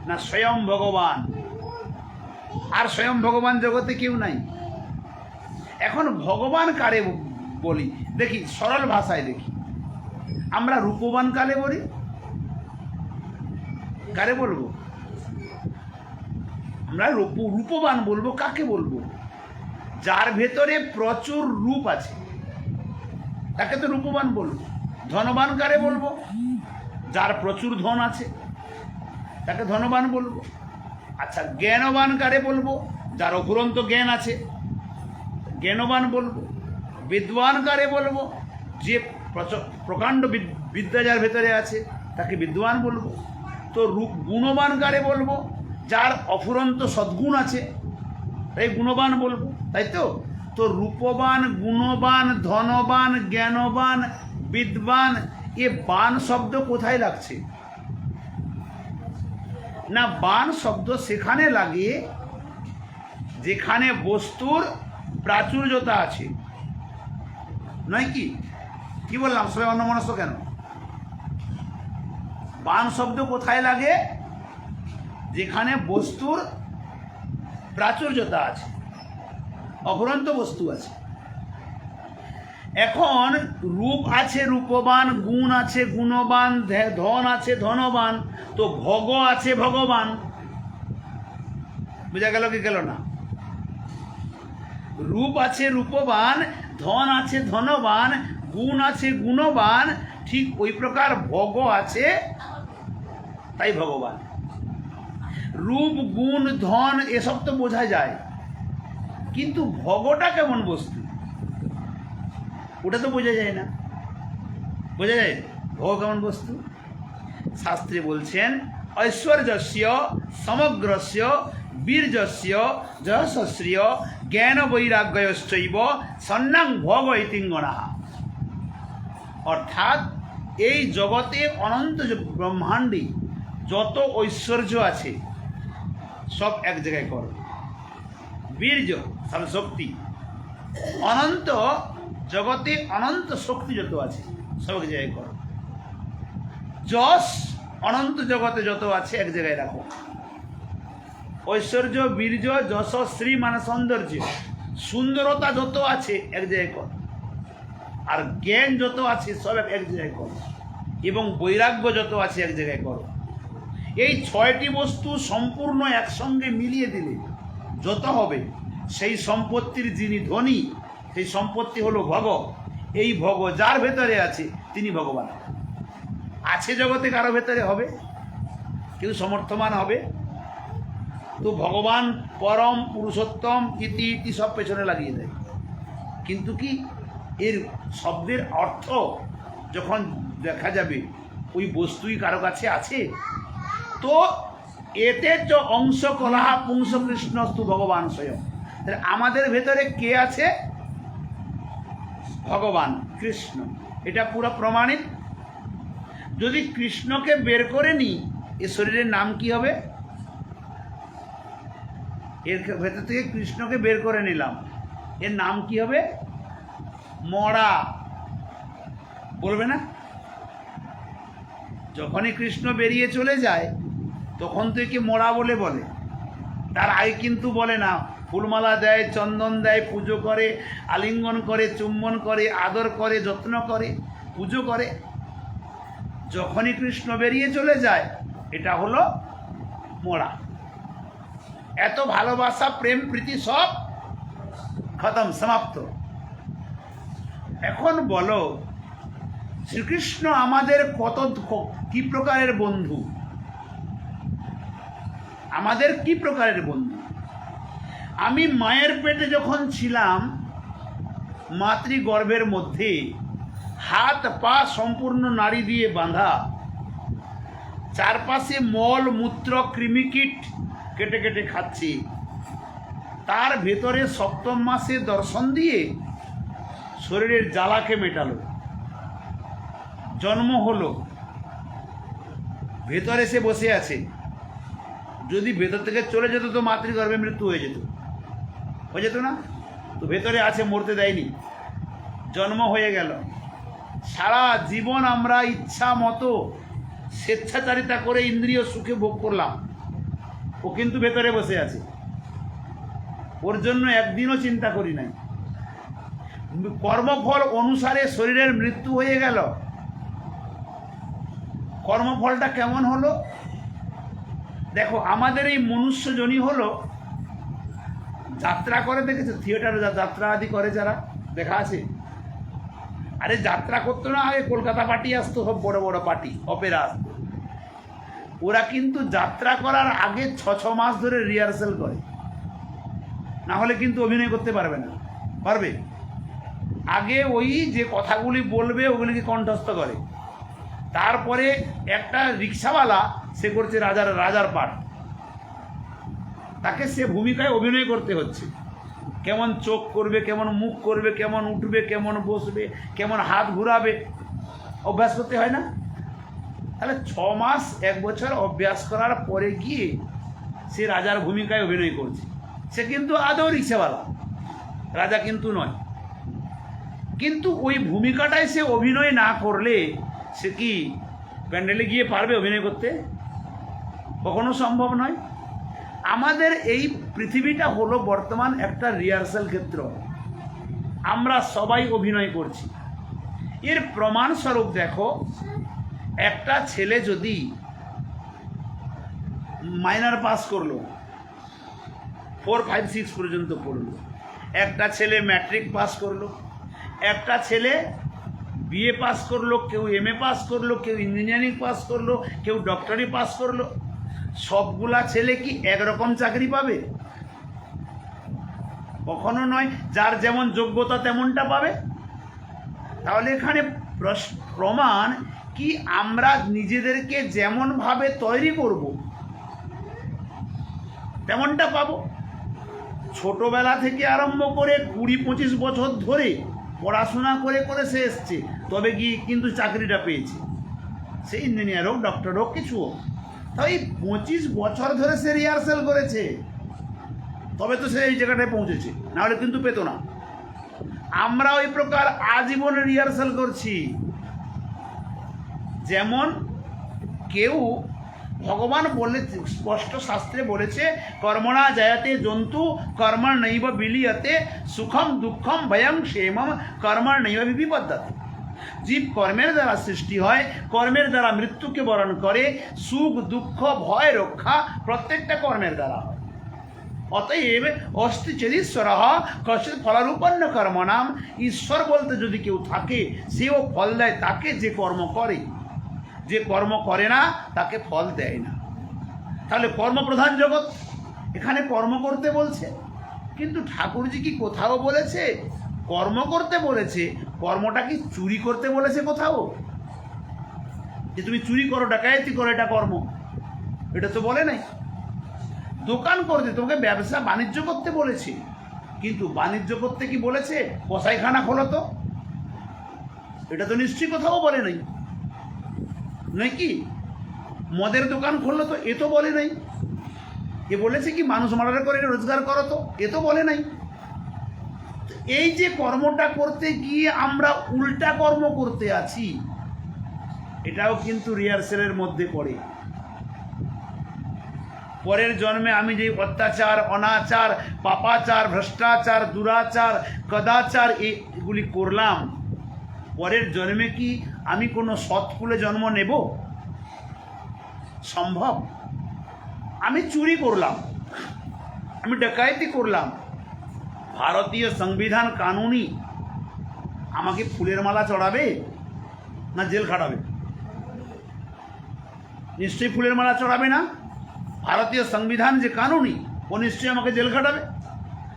না স্বয়ং ভগবান। আর স্বয়ং ভগবান জগতে কেউ নাই। এখন ভগবান কারে বলি দেখি, সরল ভাষায় দেখি। আমরা রূপবান কারে বলি? কারে বলবো? আমরা রূপবান বলবো। কাকে বলবো? যার ভেতরে প্রচুর রূপ আছে তাকে তো রূপবান বলবো। ধনবান কারে বলবো? যার প্রচুর ধন আছে তাকে ধনবান বলবো। আচ্ছা, জ্ঞানবান কারে বলবো? যার অফুরন্ত জ্ঞান আছে, জ্ঞানবান বলবো। বিদ্বান কারে বলবো? যে প্রকাণ্ড বিদ্যা যার ভেতরে আছে তাকে বিদ্বান বলবো। তো গুণবান কারে বলবো? যার অফুরন্ত সদ্গুণ আছে, তাই গুণবান বলবো, তাই তো? তো রূপবান, গুণবান, ধনবান, জ্ঞানবান, বিদ্বান, এ বান শব্দ কোথায় লাগছে? না, বান শব্দ সেখানে লাগে যেখানে বস্তুর প্রাচুর্যতা আছে, নয় কি? কি বললাম? সবাই অন্যমনস্ক কেন? বান শব্দ কোথায় লাগে? যেখানে বস্তুর প্রাচুর্যতা আছে, অফুরন্ত বস্তু আছে। এখন রূপ আছে রূপবান, গুণ আছে গুণবান, ধন আছে ধনবান, তো ভগ আছে ভগবান। বোঝা গেল কি গেল না? রূপ আছে রূপবান, ধন আছে ধনবান, গুণ আছে গুণবান, ঠিক ওই প্রকার ভগ আছে, তাই ভগবান। রূপ গুণ ধন এসব তো বোঝা যায়, কিন্তু ভগটা কেমন বস্তু ওটা তো বোঝা যায় না। বোঝা যায় ভগ কেমন বস্তু? শাস্ত্রে বলছেন, ঐশ্বর্যস্য সমগ্রস্য বীর্যস্য যশস্রিয় জ্ঞান বৈরাগ্যশ্চৈব সন্ন্যাং ভগ ইতিঙ্গণা। অর্থাৎ এই জগতে অনন্ত ব্রহ্মাণ্ডে যত ঐশ্বর্য আছে সব এক জায়গায় করো। বীর্য সব শক্তি, অনন্ত জগতে অনন্ত শক্তি যত আছে সব এক জায়গায় করো। যশ অনন্ত জগতে যত আছে এক জায়গায় রাখো। ঐশ্বর্য বীর্য যশ শ্রী মানে সৌন্দর্য, সুন্দরতা যত আছে এক জায়গায় করো। আর জ্ঞান যত আছে সব এক জায়গায় করো, এবং বৈরাগ্য যত আছে এক জায়গায় করো। এই 6টি বস্তু সম্পূর্ণ একসঙ্গে মিলিয়ে দিলে যত হবে, সেই সম্পত্তির যিনি ধনী সেই সম্পত্তি হলো ভগ। এই ভগ যার ভেতরে আছে তিনি ভগবান। আছে জগতে কারো ভেতরে হবে, কেউ সমর্থমান হবে। তো ভগবান পরম পুরুষোত্তম ইতি ইতি সব পেছনে লাগিয়ে দেয়। কিন্তু কি এর শব্দের অর্থ যখন দেখা যাবে ওই বস্তুই কারো কাছে আছে, তো এতে চ অংশ কলাহ পুংস কৃষ্ণস্তু ভগবান স্বয়ং। আমাদের ভেতরে কে আছে? ভগবান কৃষ্ণ। এটা পুরো প্রমাণিত। যদি কৃষ্ণকে বের করে নিই, এ শরীরের নাম কি হবে? এর ভেতর থেকে কৃষ্ণকে বের করে নিলাম, এর নাম কি হবে? মরা। বলবে না? যখনই কৃষ্ণ বেরিয়ে চলে যায় তখন তো একে মরা বলে বলে, তার আগে কিন্তু বলে না। ফুলমালা দেয়, চন্দন দেয়, পুজো করে, আলিঙ্গন করে, চুম্বন করে, আদর করে, যত্ন করে, পুজো করে। যখনই কৃষ্ণ বেরিয়ে চলে যায় এটা হলো মরা। এত ভালোবাসা, প্রেম, প্রীতি সব খতম, সমাপ্ত। এখন বলো শ্রীকৃষ্ণ আমাদের কত কি প্রকারের বন্ধু? আমাদের কি প্রকারের বন্ধু? আমি মায়ের পেটে যখন ছিলাম, মাতৃগর্ভের মধ্যে হাত পা সম্পূর্ণ নাড়ি দিয়ে বাঁধা, চারপাশে মল মূত্র কৃমিকীট কেটে কেটে খাচ্ছি, তার ভেতরে সপ্তম মাসে দর্শন দিয়ে শরীরের জ্বালাকে মেটালো, জন্ম হলো, ভেতরে সে বসে আছে। যদি ভেতর থেকে চলে যেত তো মাতৃগর্ভে মৃত্যু হয়ে যেত না? তো ভেতরে আছে, মরতে দেয়নি, জন্ম হয়ে গেল। সারা জীবন আমরা ইচ্ছা মতো স্বেচ্ছাচারিতা করে ইন্দ্রিয় সুখে ভোগ করলাম, ও কিন্তু ভেতরে বসে আছে। ওর জন্য একদিনও চিন্তা করি নাই। কর্মফল অনুসারে শরীরের মৃত্যু হয়ে গেল। কর্মফলটা কেমন হলো? দেখো, আমাদের এই মনুষ্যজনী হলো যাত্রা করে, দেখেছো? থিয়েটারে যাত্রা আদি করে যারা, দেখা আছে? আরে যাত্রা করতো না আগে? কলকাতা পার্টি আসতো, সব বড় বড় পার্টি, অপেরা আসতো। ওরা কিন্তু যাত্রা করার আগে 6 মাস ধরে রিহার্সেল করে, না হলে কিন্তু অভিনয় করতে পারবে না। পারবে? আগে ওই যে কথাগুলি বলবে ওগুলিকে কণ্ঠস্থ করে। তারপরে একটা রিক্সাওয়ালা, সে করছে রাজার পাঠ, তাকে সে ভূমিকায় অভিনয় করতে হচ্ছে। কেমন চোখ করবে, কেমন মুখ করবে, কেমন উঠবে, কেমন বসবে, কেমন হাত ঘুরাবে, অভ্যাস করতে হয় না? তাহলে 6 মাস 1 বছর অভ্যাস করার পরে গিয়ে সে রাজার ভূমিকায় অভিনয় করছে। সে কিন্তু আদৌ রিক্সাওয়ালা, রাজা কিন্তু নয়। কিন্তু ওই ভূমিকাটায় সে অভিনয় না করলে সে কি প্যান্ডেলে গিয়ে পারবে অভিনয় করতে? কখনো সম্ভব নয়। আমাদের এই পৃথিবীটা হলো বর্তমান একটা রিহার্সাল ক্ষেত্র। আমরা সবাই অভিনয় করছি। এর প্রমাণস্বরূপ দেখো, একটা ছেলে যদি মাইনর পাস করলো, 4, 5, 6 পর্যন্ত পড়লো, একটা ছেলে ম্যাট্রিক পাস করলো, একটা ছেলে বিএ পাস করলো, কেউ এমএ পাস করলো, কেউ ইঞ্জিনিয়ারিং পাস করলো, কেউ ডক্টরি পাস করলো, সবগুলা ছেলে কি একরকম চাকরি পাবে? কখনো নয়। যার যেমন যোগ্যতা তেমনটা পাবে। তাহলে এখানে প্রমাণ কি আমরা নিজেদেরকে যেমনভাবে তৈরি করব তেমনটা পাবো। ছোটবেলা থেকে আরম্ভ করে 20-25 বছর ধরে পড়াশোনা করে করে সে এসছে, তবে গিয়ে কিন্তু চাকরিটা পেয়েছে। সে ইঞ্জিনিয়ার হোক, ডক্টর হোক, কিছু হোক। তাই 25 বছর ধরে সে রিহার্সেল করেছে, তবে তো সে এই জায়গাটায় পৌঁছেছে, নাহলে কিন্তু পেত না। আমরা ওই প্রকার আজীবন রিহার্সেল করছি। যেমন কেউ, ভগবান বলে, স্পষ্ট শাস্ত্রে বলেছে, কর্মণা জয়তে জন্তু কর্মণ নৈব বিলিয়তে সুখম দুঃখম ভয়ং ক্ষেমম কর্মণ নৈব বিপদ্যতে। জীব কর্মের দ্বারা সৃষ্টি হয়, কর্মের দ্বারা মৃত্যুকে বরণ করে। সুখ দুঃখ ভয় রক্ষা প্রত্যেকটা কর্মের দ্বারা হয়। অতএব অস্তি চেদীশ্বর কশ্চিৎ ফলারূপন্ন কর্মণাম। ঈশ্বর বলতে যদি কেউ থাকে, সেও ফল দেয় তাকে যে কর্ম করে। যে কর্ম করে না তাকে ফল দেয় না। তাহলে কর্মপ্রধান জগৎ, এখানে কর্ম করতে বলছে, কিন্তু ঠাকুরজি কি কোথাও বলেছে কর্ম করতে বলেছে? কর্মটা কি চুরি করতে বলেছে কোথাও? যে তুমি চুরি করো, ডাকাতি করো, এটা কর্ম, এটা তো বলে নাই। দোকান করতে, তোমাকে ব্যবসা বাণিজ্য করতে বলেছে, কিন্তু বাণিজ্য করতে কি বলেছে কসাইখানা খোলো তো? এটা তো নিশ্চয়ই কোথাও বলে নাই। নাকি মদের দোকান খুললো তো? এ তো বলে নাই। এ বলেছে কি মানুষ মার্ডার করে রোজগার করো তো? এ তো বলে নাই। এই যে কর্মটা করতে গিয়ে আমরা উল্টা কর্ম করতে আছি, এটাও কিন্তু রিহার্সেলের মধ্যে পড়ে। পরের জন্মে আমি যে অত্যাচার, অনাচার, পাপাচার, ভ্রষ্টাচার, দুরাচার, কদাচার এগুলি করলাম, পরের জন্মে কি আমি কোনো সৎকুলে জন্ম নেব? সম্ভব? আমি চুরি করলাম, আমি ডাকাতি করলাম, ভারতীয় সংবিধান কানুনি আমাকে ফুলের মালা চড়াবে না জেল খাটাবে? নিশ্চয়ই ফুলের মালা চড়াবে না। ভারতীয় সংবিধান যে কানুনি, ও নিশ্চয়ই আমাকে জেল খাটাবে।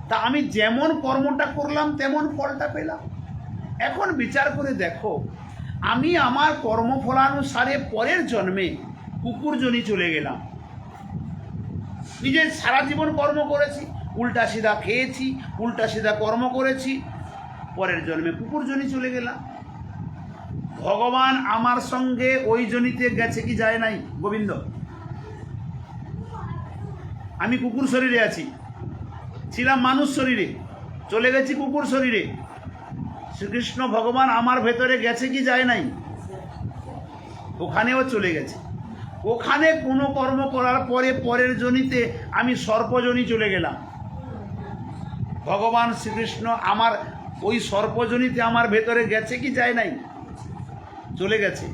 তা আমি যেমন কর্মটা করলাম তেমন ফলটা পেলাম। এখন বিচার করে দেখো, আমি আমার কর্মফলানুসারে পরের জন্মে কুকুরজনি চলে গেলাম। নিজের সারা জীবন কর্ম করেছি, উল্টা সিধা খেয়েছি, উল্টা সিধা কর্ম করেছি, পরের জন্মে কুকুরজনি চলে গেলাম। ভগবান আমার সঙ্গে ওই জনিতে গেছে কি যায় নাই? গোবিন্দ, আমি কুকুর শরীরে আছি, ছিলাম মানুষ শরীরে, চলে গেছি কুকুর শরীরে। শ্রীকৃষ্ণ ভগবান আমার ভেতরে গেছে কি যায় নাই? ওখানেও চলে গেছে। ওখানে কোনো কর্ম করার পরে পরের জনিতে আমি সর্পজনি চলে গেলাম। ভগবান শ্রীকৃষ্ণ আমার ওই সর্পজনিতে আমার ভেতরে গেছে কি যায় নাই? চলে গেছে।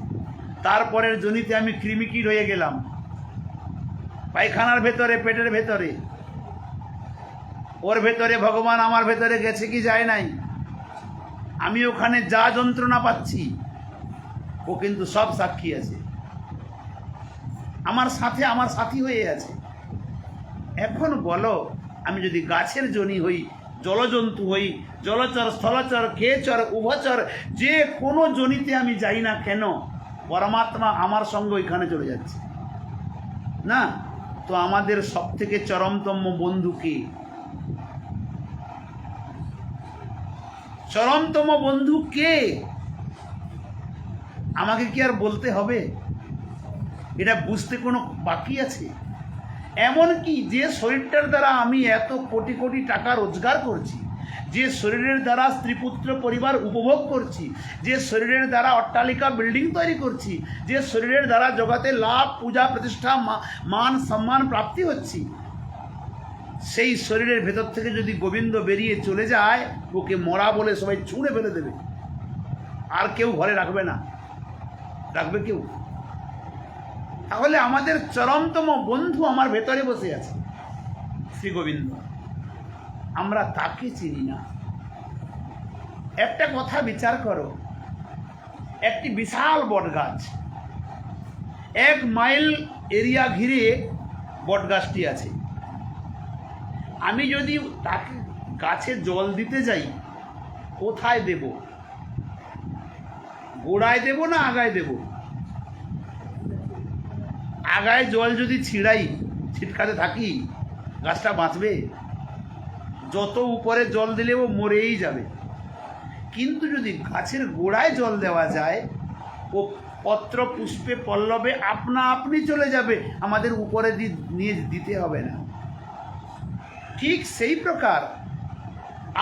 তারপরের জনিতে আমি কৃমিকীট হয়ে গেলাম, পায়খানার ভেতরে, পেটের ভেতরে। ওর ভেতরে ভগবান আমার ভেতরে গেছে কি যায় নাই? আমি ওখানে যা যন্ত্রণা পাচ্ছি, ও কিন্তু সব সাক্ষী আছে, আমার সাথে আমার সাথী হয়ে আছে। এখন বলো, আমি যদি গাছের জনি হই, জলজন্তু হই, জলচর, স্থলচর, খেচর, উভচর, যে কোনো জনিতে আমি যাই না কেন, পরমাত্মা আমার সঙ্গে ওইখানে চলে যাচ্ছে না? তো আমাদের সব থেকে চরমতম বন্ধু কে? চরমতম বন্ধু কে? আমাকে কি আর বলতে হবে? এটা বুঝতে কোনো বাকি আছে? এমন কি যে শরীরটার দ্বারা আমি এত কোটি কোটি টাকা রোজগার করছি, যে শরীরের দ্বারা স্ত্রীপুত্র পরিবার উপভোগ করছি, যে শরীরের দ্বারা অট্টালিকা বিল্ডিং তৈরি করছি, যে শরীরের দ্বারা জগতে লাভ, পূজা, প্রতিষ্ঠা, মান সম্মান প্রাপ্তি হচ্ছি, সেই শরীরের ভেতর থেকে যদি গোবিন্দ বেরিয়ে চলে যায়, ওকে মরা বলে সবাই ছুঁড়ে ফেলে দেবে, আর কেউ ঘরে রাখবে না। রাখবে কেউ? তাহলে আমাদের চরমতম বন্ধু আমার ভেতরে বসে আছে, শ্রী গোবিন্দ। আমরা তাকে চিনি না। একটা কথা বিচার করো, একটি বিশাল বটগাছ, 1 মাইল এরিয়া ঘিরে বটগাছটি আছে। আমি যদি তাকে গাছে জল দিতে যাই, কোথায় দেব? গোড়ায় দেব না আগায় দেব? আগায় জল যদি ছিড়াই, ছিটকাতে থাকি, গাছটা বাঁচবে? যত উপরে জল দিলে ও মরেই যাবে। কিন্তু যদি গাছের গোড়ায় জল দেওয়া যায়, ও পত্র পুষ্পে পল্লবে আপনা আপনি চলে যাবে, আমাদের উপরে নিয়ে দিতে হবে না। ঠিক সেই প্রকার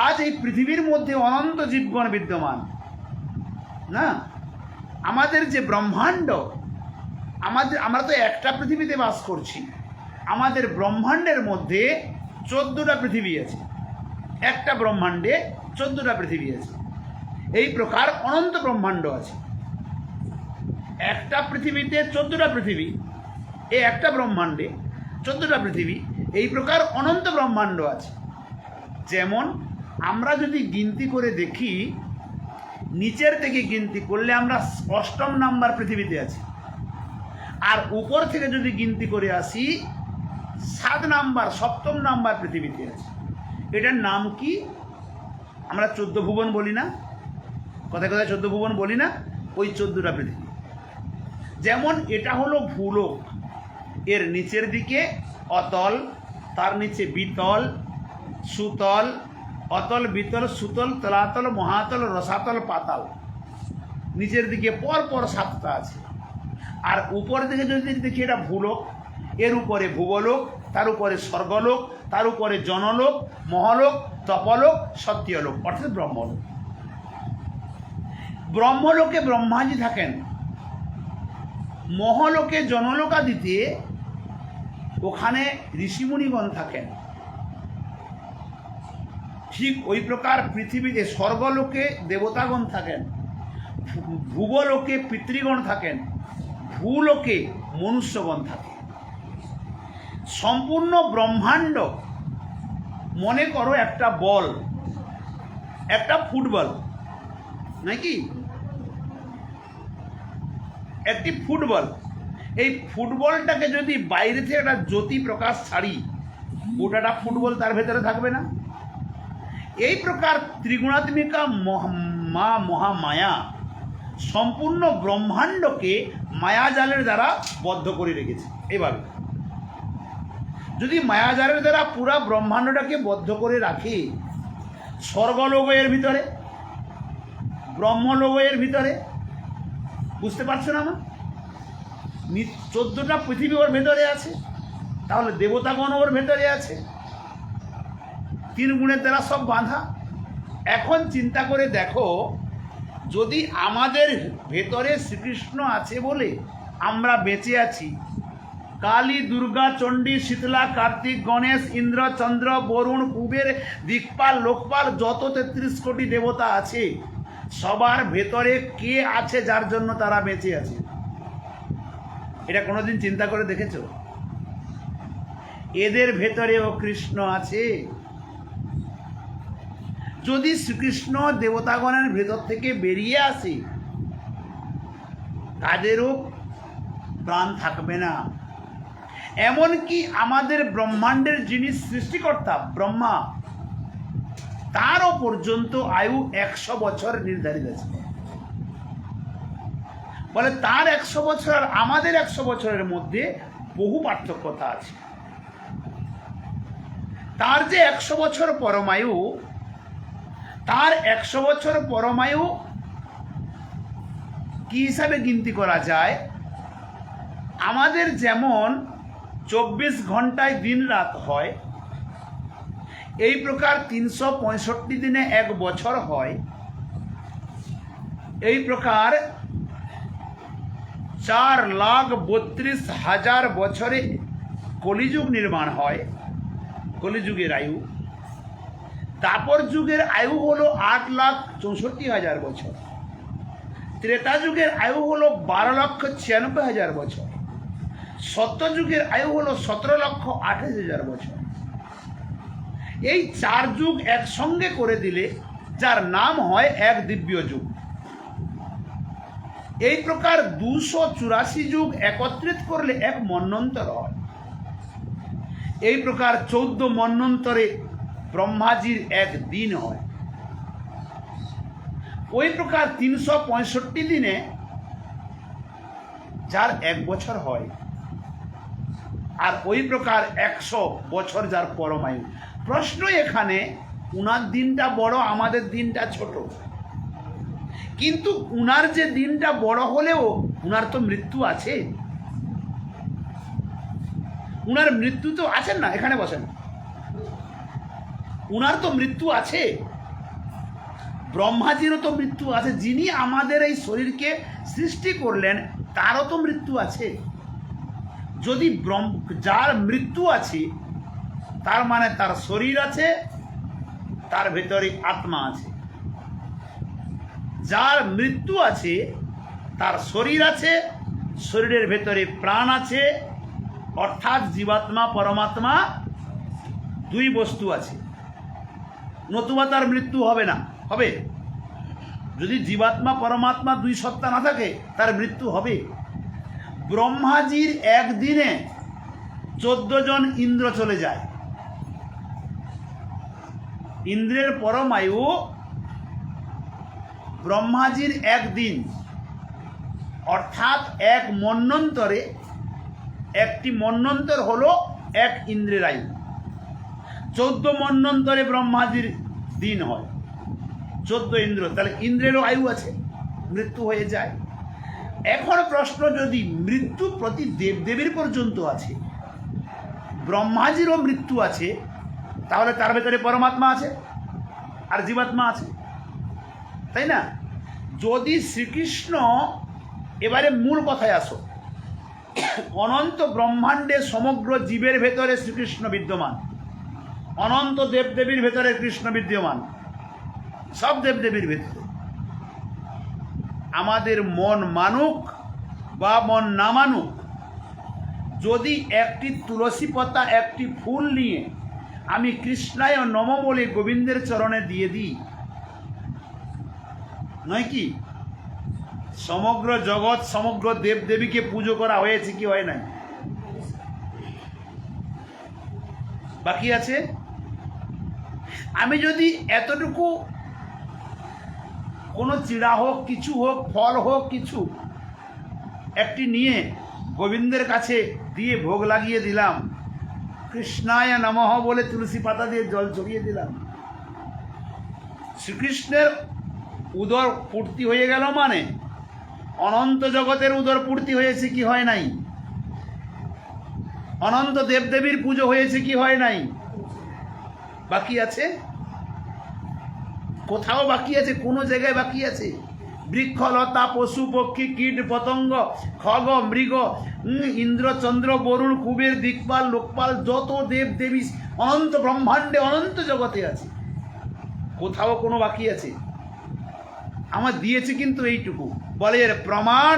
আজ এই পৃথিবীর মধ্যে অনন্ত জীবগণ বিদ্যমান না? আমাদের যে ব্রহ্মাণ্ড, আমরা তো একটা পৃথিবীতে বাস করছি। আমাদের ব্রহ্মাণ্ডের মধ্যে 14টা পৃথিবী আছে। একটা ব্রহ্মাণ্ডে 14টা পৃথিবী আছে। এই প্রকার অনন্ত ব্রহ্মাণ্ড আছে। একটা পৃথিবীতে 14টা পৃথিবী, এই একটা ব্রহ্মাণ্ডে 14টা পৃথিবী, এই প্রকার অনন্ত ব্রহ্মাণ্ড আছে। যেমন আমরা যদি গিনতি করে দেখি, নিচের থেকে গিনতি করলে আমরা 8ম নাম্বার পৃথিবীতে আছি। আর উপর থেকে যদি গিনতি করে আসি 7 নাম্বার 7ম নাম্বার পৃথিবীতে আছে। এটার নাম কি? আমরা 14 ভুবন বলি না, কথায় কথায় 14 ভুবন বলি না, ওই 14টা পৃথিবী। যেমন এটা হলো ভূলোক, এর নিচের দিকে অতল, তার নিচে বিতল, সুতল, অতল, বিতল, সুতল, তলাতল, মহাতল, রসাতল, পাতাল। নিচের দিকে পর পর 7টা আছে। আর উপর দিকে যদি দেখি এটা ভূলোক, এর উপরে ভূবলোক, তার উপরে স্বর্গলোক, তার উপরে জনলোক, মহলোক, তপলোক, সত্যলোক, অর্থাৎ ব্রহ্মলোক। ব্রহ্মলোকে ব্রহ্মাজি থাকেন, মহলোকে জনলোকাদিতে ওখানে ঋষিমুনিগণ থাকেন। ঠিক ওই প্রকার পৃথিবীতে স্বর্গলোকে দেবতাগণ থাকেন, ভূবলোকে পিতৃগণ থাকেন, ভূলোকে মনুষ্যগণ থাকে। সম্পূর্ণ ব্রহ্মাণ্ড মনে করো একটা বল, একটা ফুটবল, নাকি একটি ফুটবল। এই ফুটবলটাকে যদি বাইরে থেকে একটা জ্যোতি প্রকাশ ছাড়ি, গোটাটা ফুটবল তার ভেতরে থাকবে না? এই প্রকার ত্রিগুণাত্মিকা মা মহামায়া সম্পূর্ণ ব্রহ্মাণ্ডকে মায়াজালের দ্বারা বদ্ধ করে রেখেছে। এইভাবে যদি মায়াজালের দ্বারা পুরা ব্রহ্মাণ্ডটাকে বদ্ধ করে রাখে, স্বর্গলোকের ভিতরে, ব্রহ্মলোকের ভিতরে, বুঝতে পারছো না? আমার 14টা পৃথিবী ওর ভেতরে আছে, তাহলে দেবতাগণ ওর ভেতরে আছে, 3 গুণের দ্বারা সব বাঁধা। এখন চিন্তা করে দেখো, যদি আমাদের ভেতরে শ্রীকৃষ্ণ আছে বলে আমরা বেঁচে আছি, কালী, দুর্গা, চণ্ডী, শীতলা, কার্তিক, গণেশ, ইন্দ্র, চন্দ্র, বরুণ, কুবের, দিকপাল, লোকপাল, যত 33 কোটি দেবতা আছে, সবার ভেতরে কে আছে যার জন্য তারা বেঁচে আছে? এটা কোনোদিন চিন্তা করে দেখেছো? এদের ভেতরেও কৃষ্ণ আছে। যদি শ্রীকৃষ্ণ দেবতাগণের ভেতর থেকে বেরিয়ে আসে, তাদেরও প্রাণ থাকবে না। এমনকি আমাদের ব্রহ্মাণ্ডের যিনি সৃষ্টিকর্তা ব্রহ্মা, তারও পর্যন্ত আয়ু 100 বছর নির্ধারিত আছে। বলে তার 100 বছর আর আমাদের 100 বছরের মধ্যে বহু পার্থক্যতা আছে। তার যে 100 বছর পরমায়ু, তার 100 বছর পরমায়ু কি হিসাবে গিনতি করা যায়? আমাদের যেমন 24 ঘন্টায় দিন রাত হয়, এই প্রকার 365 দিনে 1 বছর হয়। এই প্রকার 4,32,000 বছরে কলিযুগ নির্মাণ হয়, কলিযুগের আয়ু। তারপর যুগের আয়ু হলো 8,64,000 বছর। ত্রেতা যুগের আয়ু হলো 12,96,000 বছর। সত্যযুগের আয়ু হলো 17,28,000 বছর। এই 4 যুগ একসঙ্গে করে দিলে যার নাম হয় এক দিব্য যুগ। এই প্রকার 284 যুগ একত্রিত করলে এক মন্বন্তর হয়। এই প্রকার 14 মন্বন্তরে ব্রহ্মাজির এক দিন হয়। ওই প্রকার 365 দিনে যার 1 বছর হয়, আর ওই প্রকার 100 বছর যার পরমায়ু। প্রশ্ন এখানে, উনার দিনটা বড়, আমাদের দিনটা ছোট। কিন্তু উনার যে দিনটা বড় হলেও উনার তো মৃত্যু আছে। উনার মৃত্যু তো আছেন না, এখানে বসেন, উনার তো মৃত্যু আছে। ব্রহ্মাজিরও তো মৃত্যু আছে। যিনি আমাদের এই শরীরকে সৃষ্টি করলেন তারও তো মৃত্যু আছে। যদি যার মৃত্যু আছে, তার মানে তার শরীর আছে, তার ভেতরে আত্মা আছে। যার মৃত্যু আছে তার শরীর আছে, শরীরের ভেতরে প্রাণ আছে, অর্থাৎ জীবাত্মা পরমাত্মা 2 বস্তু আছে। নতুবা তার মৃত্যু হবে না। হবে? যদি জীবাত্মা পরমাত্মা 2 সত্তা না থাকে, তার মৃত্যু হবে। ব্রহ্মাজির একদিনে 14 জন ইন্দ্র চলে যায়। ইন্দ্রের পরমায়ু ব্রহ্মাজির একদিন, অর্থাৎ এক মন্বন্তরে, একটি মন্বন্তর হলো এক ইন্দ্রের আয়ু। 14 মন্বন্তরে ব্রহ্মাজির দিন হয়, 14 ইন্দ্র, তাহলে ইন্দ্রেরও আয়ু আছে, মৃত্যু হয়ে যায়। এখন প্রশ্ন, যদি মৃত্যু প্রতি দেবদেবীর পর্যন্ত আছে, ব্রহ্মাজিরও মৃত্যু আছে, তাহলে তার ভেতরে পরমাত্মা আছে আর জীবাত্মা আছে, তাই না? যদি শ্রীকৃষ্ণ, এবারে মূল কথায় আসো, অনন্ত ব্রহ্মাণ্ডে সমগ্র জীবের ভেতরে শ্রীকৃষ্ণ বিদ্যমান, অনন্ত দেবদেবীর ভেতরে কৃষ্ণ বিদ্যমান, সব দেবদেবীর ভেতরে। আমাদের মন মানুক বা মন না মানুক, যদি একটি তুলসী পাতা, একটি ফুল নিয়ে আমি কৃষ্ণায় নম বলে গোবিন্দের চরণে দিয়ে দিই, নয় কি? সমগ্র জগৎ, সমগ্র দেবদেবীকে পুজো করা হয়েছে কি হয় নাই? বাকি আছে। আমি যদি এতটুকু, কোনো চিড়া হোক, কিছু হোক, ফল হোক, কিছু একটি নিয়ে গোবিন্দের কাছে দিয়ে ভোগ লাগিয়ে দিলাম, কৃষ্ণায় নমঃ বলে তুলসী পাতা দিয়ে জল ছড়িয়ে দিলাম, শ্রীকৃষ্ণের উদর পূর্তি হয়ে গেল, মানে অনন্ত জগতের উদর পূর্তি হয়েছে কি হয় নাই? অনন্ত দেবদেবীর পুজো হয়েছে কি হয় নাই? বাকি আছে? কোথাও বাকি আছে? কোনো জায়গায় বাকি আছে? বৃক্ষ লতা পশু পক্ষী কীট পতঙ্গ খগ মৃগ ইন্দ্র চন্দ্র বরুণ কুবের দিকপাল লোকপাল যত দেব দেবী অনন্ত ব্রহ্মাণ্ডে অনন্ত জগতে আছে, কোথাও কোনো বাকি আছে? আমার দিয়েছে কিন্তু এইটুকু, বলে এর প্রমাণ।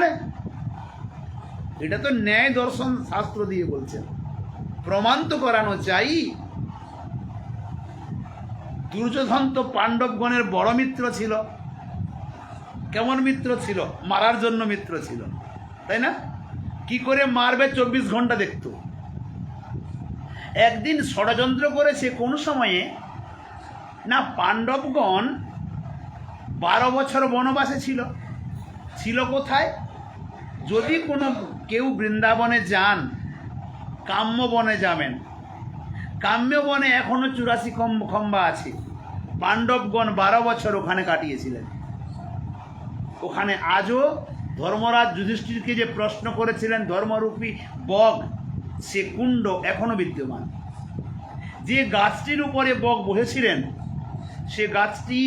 এটা তো ন্যায় দর্শন শাস্ত্র দিয়ে বলছেন, প্রমাণ তো করানো চাই। দুর্যোধন তো পাণ্ডবগণের বড় মিত্র ছিল। কেমন মিত্র ছিল? মারার জন্য মিত্র ছিল, তাই না? কি করে মারবে 24 ঘন্টা দেখত। একদিন ষড়যন্ত্র করেছে কোন সময়ে না, পাণ্ডবগণ 12 বছর বনবাসে ছিল। ছিল কোথায়? যদি কোনো কেউ বৃন্দাবনে যান, কাম্য বনে যাবেন, কাম্য বনে এখনো 84 খম্বা আছে। পাণ্ডবগণ 12 বছর ওখানে কাটিয়েছিলেন। ওখানে আজও ধর্মরাজ যুধিষ্ঠিরকে যে প্রশ্ন করেছিলেন, ধর্মরূপী বগ, সে কুণ্ড এখনো বিদ্যমান। যে গাছটির উপরে বগ বসেছিলেন, সে গাছটি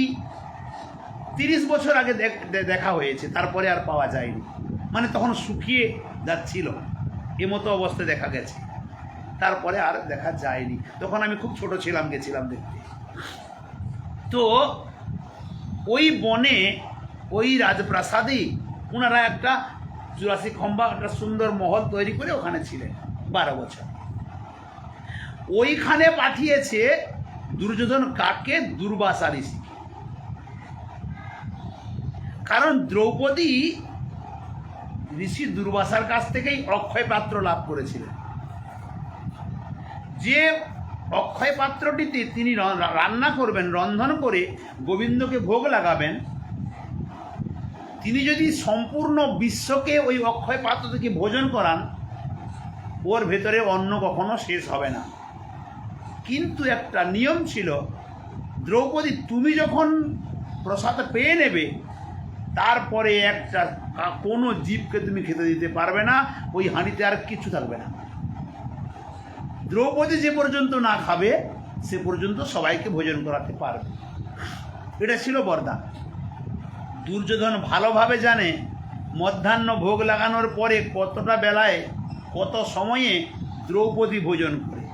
30 বছর আগে দেখা হয়েছে, তারপরে আর পাওয়া যায়নি। মানে তখন শুকিয়ে যাচ্ছিল, এমতো অবস্থায় দেখা গেছে, তারপরে আর দেখা যায়নি। তখন আমি খুব ছোট ছিলাম, গেছিলাম দেখতে। তো ওই বনে, ওই রাজপ্রাসাদে ওনারা একটা 84 খম্বা একটা সুন্দর মহল তৈরি করে ওখানে ছিলেন 12 বছর। ওইখানে পাঠিয়েছে দুর্যোধন কাকে? দুর্বাসা ঋষি। কারণ দ্রৌপদী ঋষি দুর্বাসার কাছ থেকেই অক্ষয় পাত্র লাভ করেছিলেন। যে অক্ষয় পাত্রটিতে তিনি রান্না করবেন, রন্ধন করে গোবিন্দকে ভোগ লাগাবেন, তিনি যদি সম্পূর্ণ বিশ্বকে ওই অক্ষয় পাত্র থেকে ভোজন করান, ওর ভেতরে অন্ন কখনো শেষ হবে না। কিন্তু একটা নিয়ম ছিল, দ্রৌপদী তুমি যখন প্রসাদ পেয়ে নেবে, তারপরে একটা কোনো জীবকে তুমি খেতে দিতে পারবে না, ওই হাঁড়িতে আর কিছু থাকবে না। দ্রৌপদী যে পর্যন্ত না খাবে, সে পর্যন্ত সবাইকে ভোজন করাতে পারবে। এটা ছিল বরদান। দুর্যোধন ভালোভাবে জানে মধ্যাহ্ন ভোগ লাগানোর পরে কতটা বেলায়, কত সময়ে দ্রৌপদী ভোজন করে,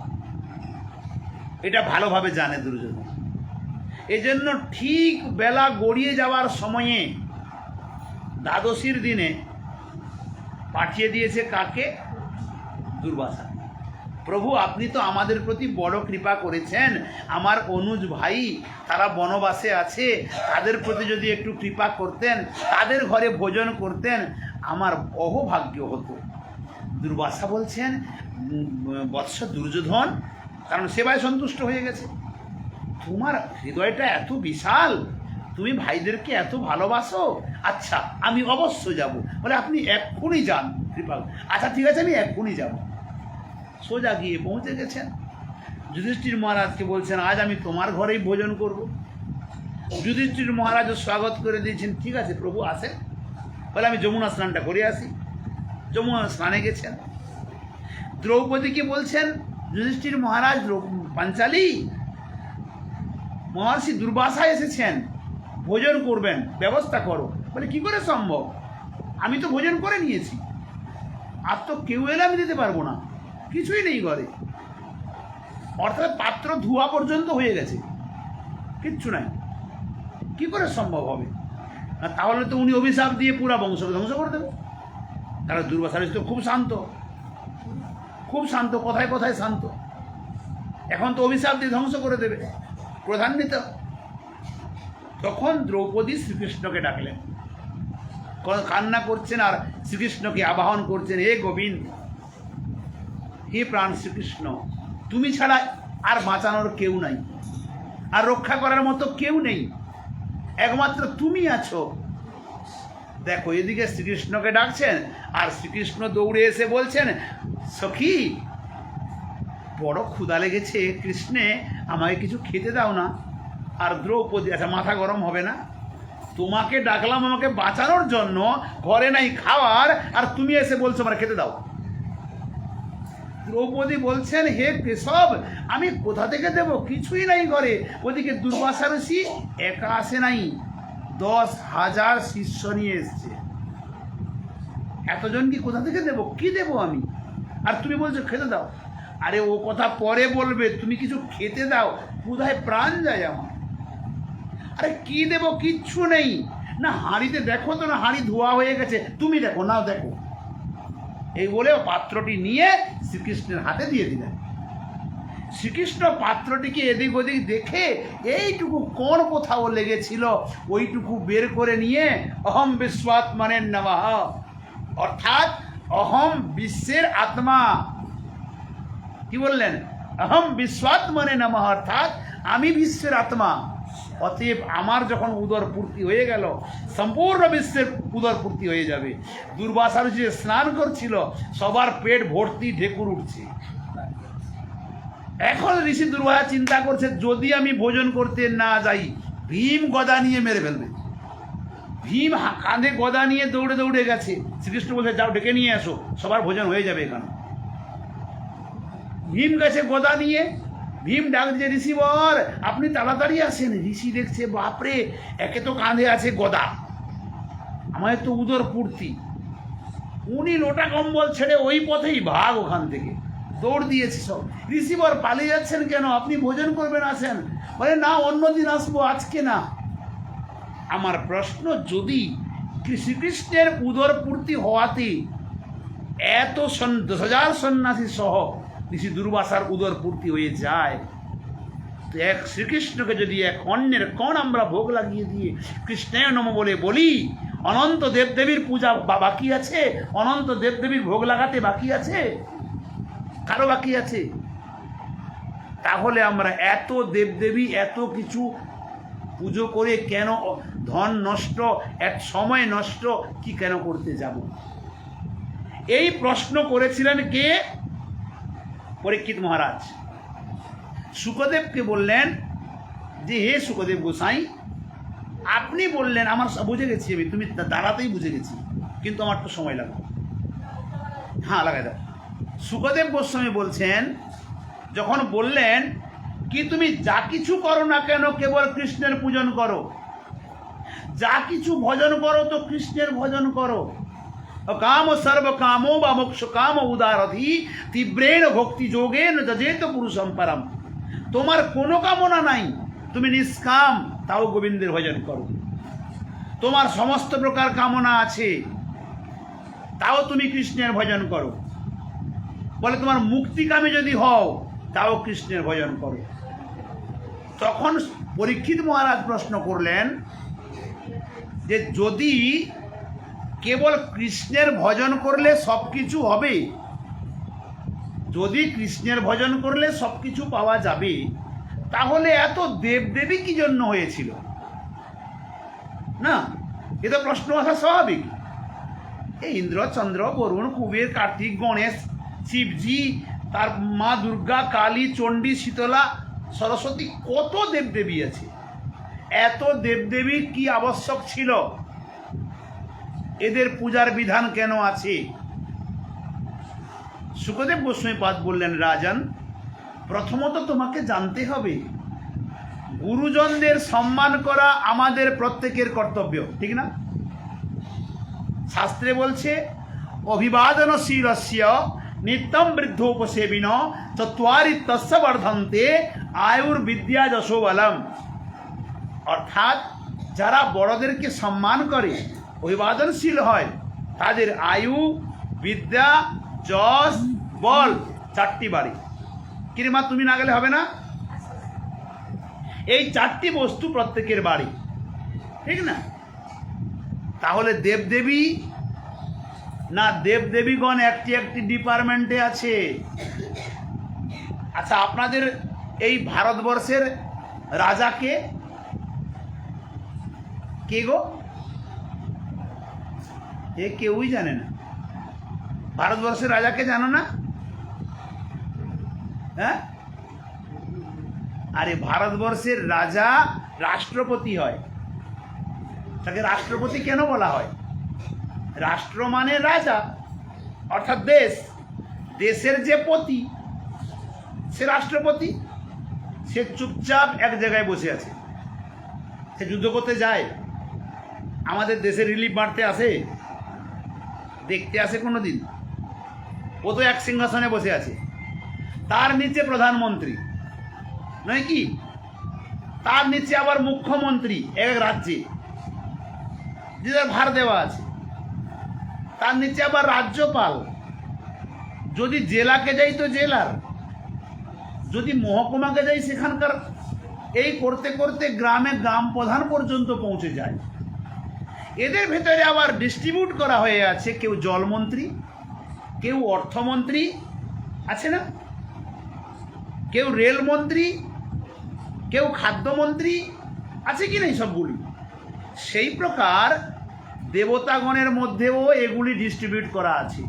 এটা ভালোভাবে জানে দুর্যোধন। এজন্য ঠিক বেলা গড়িয়ে যাওয়ার সময়ে, দ্বাদশীর দিনে পাঠিয়ে দিয়েছে কাকে? দুর্বাসা। প্রভু, আপনি তো আমাদের প্রতি বড় কৃপা করেছেন, আমার অনুজ ভাই তারা বনবাসে আছে, তাদের প্রতি যদি একটু কৃপা করতেন, তাদের ঘরে ভোজন করতেন, আমার অহোভাগ্য হতো। দুর্বাসা বলছেন, বৎস দুর্যোধন, কারণ সেবায় সন্তুষ্ট হয়ে গেছে, তোমার হৃদয়টা এত বিশাল, তুমি ভাইদেরকে এত ভালোবাসো, আচ্ছা আমি অবশ্য যাব। বলে আপনি এক্ষুনি যান কৃপাল। আচ্ছা ঠিক আছে, আমি এক্ষুনি যাব। সোজা গিয়ে পৌঁছে গেছেন। যুধিষ্ঠির মহারাজকে বলছেন, আজ আমি তোমার ঘরেই ভোজন করব। যুধিষ্ঠির মহারাজও স্বাগত করে দিয়েছেন, ঠিক আছে প্রভু আসেন। বলে আমি যমুনা স্নানটা করে আসি। যমুনা স্নানে গেছেন। দ্রৌপদীকে বলছেন যুধিষ্ঠির মহারাজ, পাঞ্চালী মহর্ষি দুর্বাসা এসেছেন, ভোজন করবেন, ব্যবস্থা করো। বলে কি করে সম্ভব, আমি তো ভোজন করে নিয়েছি, আর তো কেউ এলে আমি দিতে পারবো না, কিছুই নেই ঘরে। অর্থাৎ পাত্র ধোয়া পর্যন্ত হয়ে গেছে, কিচ্ছু নাই, কি করে সম্ভব হবে? তাহলে তো উনি অভিশাপ দিয়ে পুরা বংশকে ধ্বংস করে দেবে। তাহলে দুর্বাসা ঋষি তো খুব শান্ত, খুব শান্ত, কথায় কথায় শান্ত, এখন তো অভিশাপ দিয়ে ধ্বংস করে দেবে, ক্রোধান্বিত। তখন দ্রৌপদী শ্রীকৃষ্ণকে ডাকলেন, কান্না করছেন আর শ্রীকৃষ্ণকে আবাহন করছেন, হে গোবিন্দ, হে প্রাণ শ্রীকৃষ্ণ, তুমি ছাড়া আর বাঁচানোর কেউ নাই, আর রক্ষা করার মতো কেউ নেই, একমাত্র তুমি আছো। দেখো এদিকে শ্রীকৃষ্ণকে ডাকছেন, আর শ্রীকৃষ্ণ দৌড়ে এসে বলছেন, সখী বড় ক্ষুধা লেগেছে, কৃষ্ণে আমাকে কিছু খেতে দাও না। আর দ্রৌপদী, আচ্ছা মাথা গরম হবে না, তোমাকে ডাকলাম আমাকে বাঁচানোর জন্য, ঘরে নাই খাওয়ার, আর তুমি এসে বলছো আমার খেতে দাও। দ্রৌপদী বলছেন, হে কেশব, আমি কোথা থেকে দেব, কিছুই নাই ঘরে। ওদিকে দুর্বাসা ঋষি একা আসে নাই, 10,000 শিষ্য নিয়ে এসছে, এতজন কি কোথা থেকে দেব, কি দেব আমি, আর তুমি বলছো খেতে দাও। আরে ও কথা পরে বলবে, তুমি কিছু খেতে দাও, কোথায় প্রাণ যায় আমার। আরে কি দেব, কিচ্ছু নেই। না হাঁড়িতে দেখো তো, না হাঁড়ি ধোয়া হয়ে গেছে, তুমি দেখো, নাও দেখো। এই বলে পাত্রটি নিয়ে শ্রীকৃষ্ণের হাতে দিয়ে দিলেন। শ্রীকৃষ্ণ পাত্রটিকে এদিক ওদিক দেখে এইটুকু কোন কোথাও লেগেছিল ওইটুকু বের করে নিয়ে অহম বিশ্বআত্মানের নমঃ, অর্থাৎ অহম বিশ্বের আত্মা, কি বললেন, অহম বিশ্বআত্মানে নমঃ, অর্থাৎ আমি বিশ্বের আত্মা। অতএব আমার যখন উদর পূর্তি হয়ে গেল, সম্পূর্ণ বিশ্বের উদর পূর্তি হয়ে যাবে। দুর্বাসা ঋষি স্নান করছিল, সবার পেট ভর্তি ঢেকুর উঠছে। এখন ঋষি দুর্বাসা চিন্তা করছে, যদি আমি ভোজন করতে না যাই, ভীম গদা নিয়ে মেরে ফেলবে। ভীম কাঁধে গদা নিয়ে দৌড়ে দৌড়ে গেছে। শ্রীকৃষ্ণ বলছে, যাও ডেকে নিয়ে আসো, সবার ভোজন হয়ে যাবে এখানে। ভীম গেছে গদা নিয়ে। ভীম ডাক দিচ্ছে, ঋষিবর আপনি তাড়াতাড়ি আসেন। ঋষি দেখছে, বাপরে, একে তো কাঁধে আছে গদা, আমাদের তো উদর পূর্তি। উনি লোটা কম্বল ছেড়ে ওই পথেই ভাগ, ওখান থেকে দৌড় দিয়েছে সব। ঋষিবর পালিয়ে যাচ্ছেন কেন, আপনি ভোজন করবেন, আসেন। বলে না, অন্যদিন আসবো, আজকে না। আমার প্রশ্ন, যদি শ্রীকৃষ্ণের উদর পূর্তি হওয়াতে এত 10,000 সন্ন্যাসী সহ ঋষি দুর্বাসার উদর পূর্তি হয়ে যায়, তো এক শ্রীকৃষ্ণকে যদি এক অন্যের কণ আমরা ভোগ লাগিয়ে দিয়ে কৃষ্ণায় নমঃ বলে বলি, অনন্ত দেবদেবীর পূজা বাকি আছে, অনন্ত দেবদেবীর ভোগ লাগাতে বাকি আছে, কারো বাকি আছে? তাহলে আমরা এত দেবদেবী, এত কিছু পুজো করে কেন ধন নষ্ট, এক সময় নষ্ট কি কেন করতে যাব? এই প্রশ্ন করেছিলেন কে? পরীক্ষিত মহারাজ সুখদেবকে বললেন যে, হে সুখদেব গোসাই, আপনি বললেন, আমার বুঝে গেছি আমি, তুমি দাঁড়াতেই বুঝে গেছি, কিন্তু আমার তো সময় লাগবে। হ্যাঁ লাগাই দাও। সুখদেব গোস্বামী বলছেন, যখন বললেন কি তুমি যা কিছু করো না কেন কেবল কৃষ্ণের পূজন করো, যা কিছু ভজন করো তো কৃষ্ণের ভজন করো। কাম সর্ব কামো বা মোক্ষ কাম উদারধি তীব্রেণ ভক্তি যোগেন যজেত পুরুষম পরম। তোমার কোনো কামনা নাই, তুমি নিষ্কাম, তাও গোবিন্দের ভজন করো। তোমার সমস্ত প্রকার কামনা আছে, তাও তুমি কৃষ্ণের ভজন করো। বলে তোমার মুক্তিকামী যদি হও, তাও কৃষ্ণের ভজন করো। তখন পরীক্ষিত মহারাজ প্রশ্ন করলেন যে, যদি কেবল কৃষ্ণের ভজন করলে সব কিছু হবে? যদি কৃষ্ণের ভজন করলে সব কিছু পাওয়া যাবে, তাহলে এত দেবদেবী কি জন্য হয়েছিল? না, এ তো প্রশ্ন আসা স্বাভাবিক। এই ইন্দ্র, চন্দ্র, বরুণ, কুবের, কার্তিক, গণেশ, শিবজি, তার মা দুর্গা, কালী, চণ্ডী, শীতলা, সরস্বতী, কত দেবদেবী আছে। এত দেবদেবীর কি আবশ্যক ছিল? এদের পূজার বিধান কেন আছে? সুখদেব গোস্বামীপাদ বললেন, রাজন, প্রথমত তোমাকে জানতে হবে গুরুজনদের সম্মান করা আমাদের প্রত্যেকের কর্তব্য, ঠিক না? শাস্ত্রে বলছে, অভিবাদনশীলস্য নিত্যম বৃদ্ধোপসেবিন চত্বারি তস্য বর্ধন্তে আয়ুর্বিদ্যা যশো বলম। অর্থাৎ যারা বড়দেরকে সম্মান করে, অভিবাদনশীল হয়, তাদের আয়ু, বিদ্যা, যশ, বল চারটি বাড়ি। কিরিমা, তুমি না গেলে হবে না? এই চারটি বস্তু প্রত্যেকের বাড়ি, ঠিক না? তাহলে দেবদেবী না, দেবদেবীগণ একটি একটি ডিপার্টমেন্টে আছে। আচ্ছা, আপনাদের এই ভারতবর্ষের রাজাকে কে গো? এ কেউই জানে না। ভারতবর্ষের রাজাকে জানো না? হ্যাঁ, আরে ভারতবর্ষের রাজা রাষ্ট্রপতি হয়। তাকে রাষ্ট্রপতি কেন বলা হয়? রাষ্ট্র মানে রাজা, অর্থাৎ দেশ। দেশের যে পতি সে রাষ্ট্রপতি। সে চুপচাপ এক জায়গায় বসে আছে। সে যুদ্ধ করতে যায়? আমাদের দেশে রিলিফ বাড়তে আসে? দেখতে আসে কোনো দিন? ও তো এক সিংহাসনে বসে আছে। তার নিচে প্রধানমন্ত্রী, নয় কি? তার নিচে আবার মুখ্যমন্ত্রী এক রাজ্যে, যাদের ভার দেওয়া আছে। তার নিচে আবার রাজ্যপাল। যদি জেলাকে যাই তো জেলার, যদি মহকুমাকে যাই সেখানকার। এই করতে করতে গ্রামে গ্রাম প্রধান পর্যন্ত পৌঁছে যায়। এদের ভেতরে আবার ডিস্ট্রিবিউট করা হয়ে আছে, কেউ জলমন্ত্রী, কেউ অর্থমন্ত্রী, আছে না? কেউ রেলমন্ত্রী, কেউ খাদ্যমন্ত্রী, আছে কি নেই সবগুলি? সেই প্রকার দেবতাগণের মধ্যেও এগুলি ডিস্ট্রিবিউট করা আছে।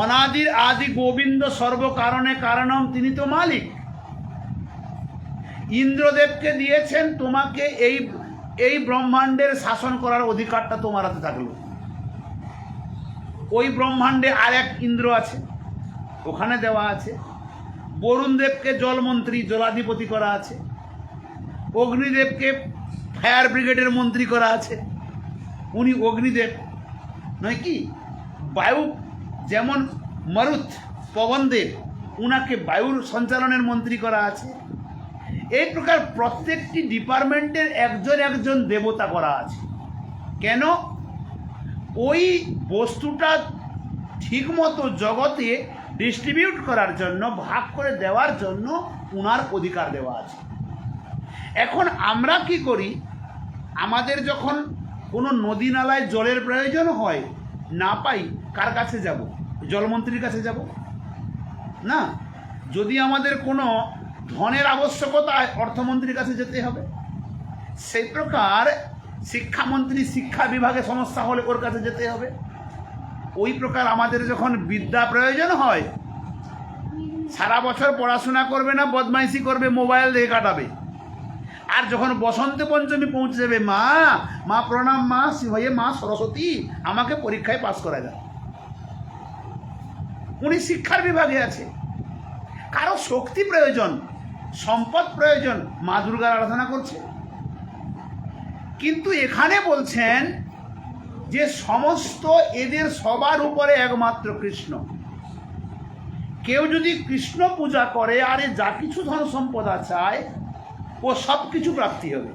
অনাদির আদি গোবিন্দ সর্বকারণে কারণম, তিনি তো মালিক। ইন্দ্রদেবকে দিয়েছেন তোমাকে এই ব্রহ্মাণ্ডের শাসন করার অধিকারটা তোমার হাতে থাকলো। ওই ব্রহ্মাণ্ডে আর এক ইন্দ্র আছে, ওখানে দেওয়া আছে। বরুণ দেবকে জলমন্ত্রী, জলাধিপতি করা আছে। অগ্নিদেবকে ফায়ার ব্রিগেডের মন্ত্রী করা আছে, উনি অগ্নিদেব, নয় কি? বায়ু যেমন মরুত পবনদেব, উনাকে বায়ুর সঞ্চালনের মন্ত্রী করা আছে। এই প্রকার প্রত্যেকটি ডিপার্টমেন্টের একজন একজন দেবতা করা আছে। কেন? ওই বস্তুটা ঠিকমতো জগতে ডিস্ট্রিবিউট করার জন্য, ভাগ করে দেওয়ার জন্য উনার অধিকার দেওয়া আছে। এখন আমরা কি করি? আমাদের যখন কোনো নদী নালায় জলের প্রয়োজন হয়, না পাই, কার কাছে যাব? জলমন্ত্রীর কাছে যাব না? যদি আমাদের কোনো ধনের আবশ্যকতা, অর্থমন্ত্রীর কাছে যেতে হবে। সেই প্রকার শিক্ষামন্ত্রী, শিক্ষা বিভাগে সমস্যা হলে ওর কাছে যেতে হবে। ওই প্রকার আমাদের যখন বিদ্যা প্রয়োজন হয়, সারা বছর পড়াশোনা করবে না, বদমাইশি করবে, মোবাইল দিয়ে কাটাবে। আর যখন বসন্ত পঞ্চমী পৌঁছে যাবে, মা মা প্রণাম, মা হয়ে মা সরস্বতী আমাকে পরীক্ষায় পাস করা যায়। উনি শিক্ষার বিভাগে আছে। কারো শক্তি প্রয়োজন, সম্পদ প্রয়োজন, মা দুর্গার আরাধনা করছে। কিন্তু এখানে বলছেন যে সমস্ত এদের সবার উপরে একমাত্র কৃষ্ণ। কেউ যদি কৃষ্ণ পূজা করে, আরে যা কিছু ধন সম্পদা চায়, ও সব কিছু প্রাপ্তি হবে।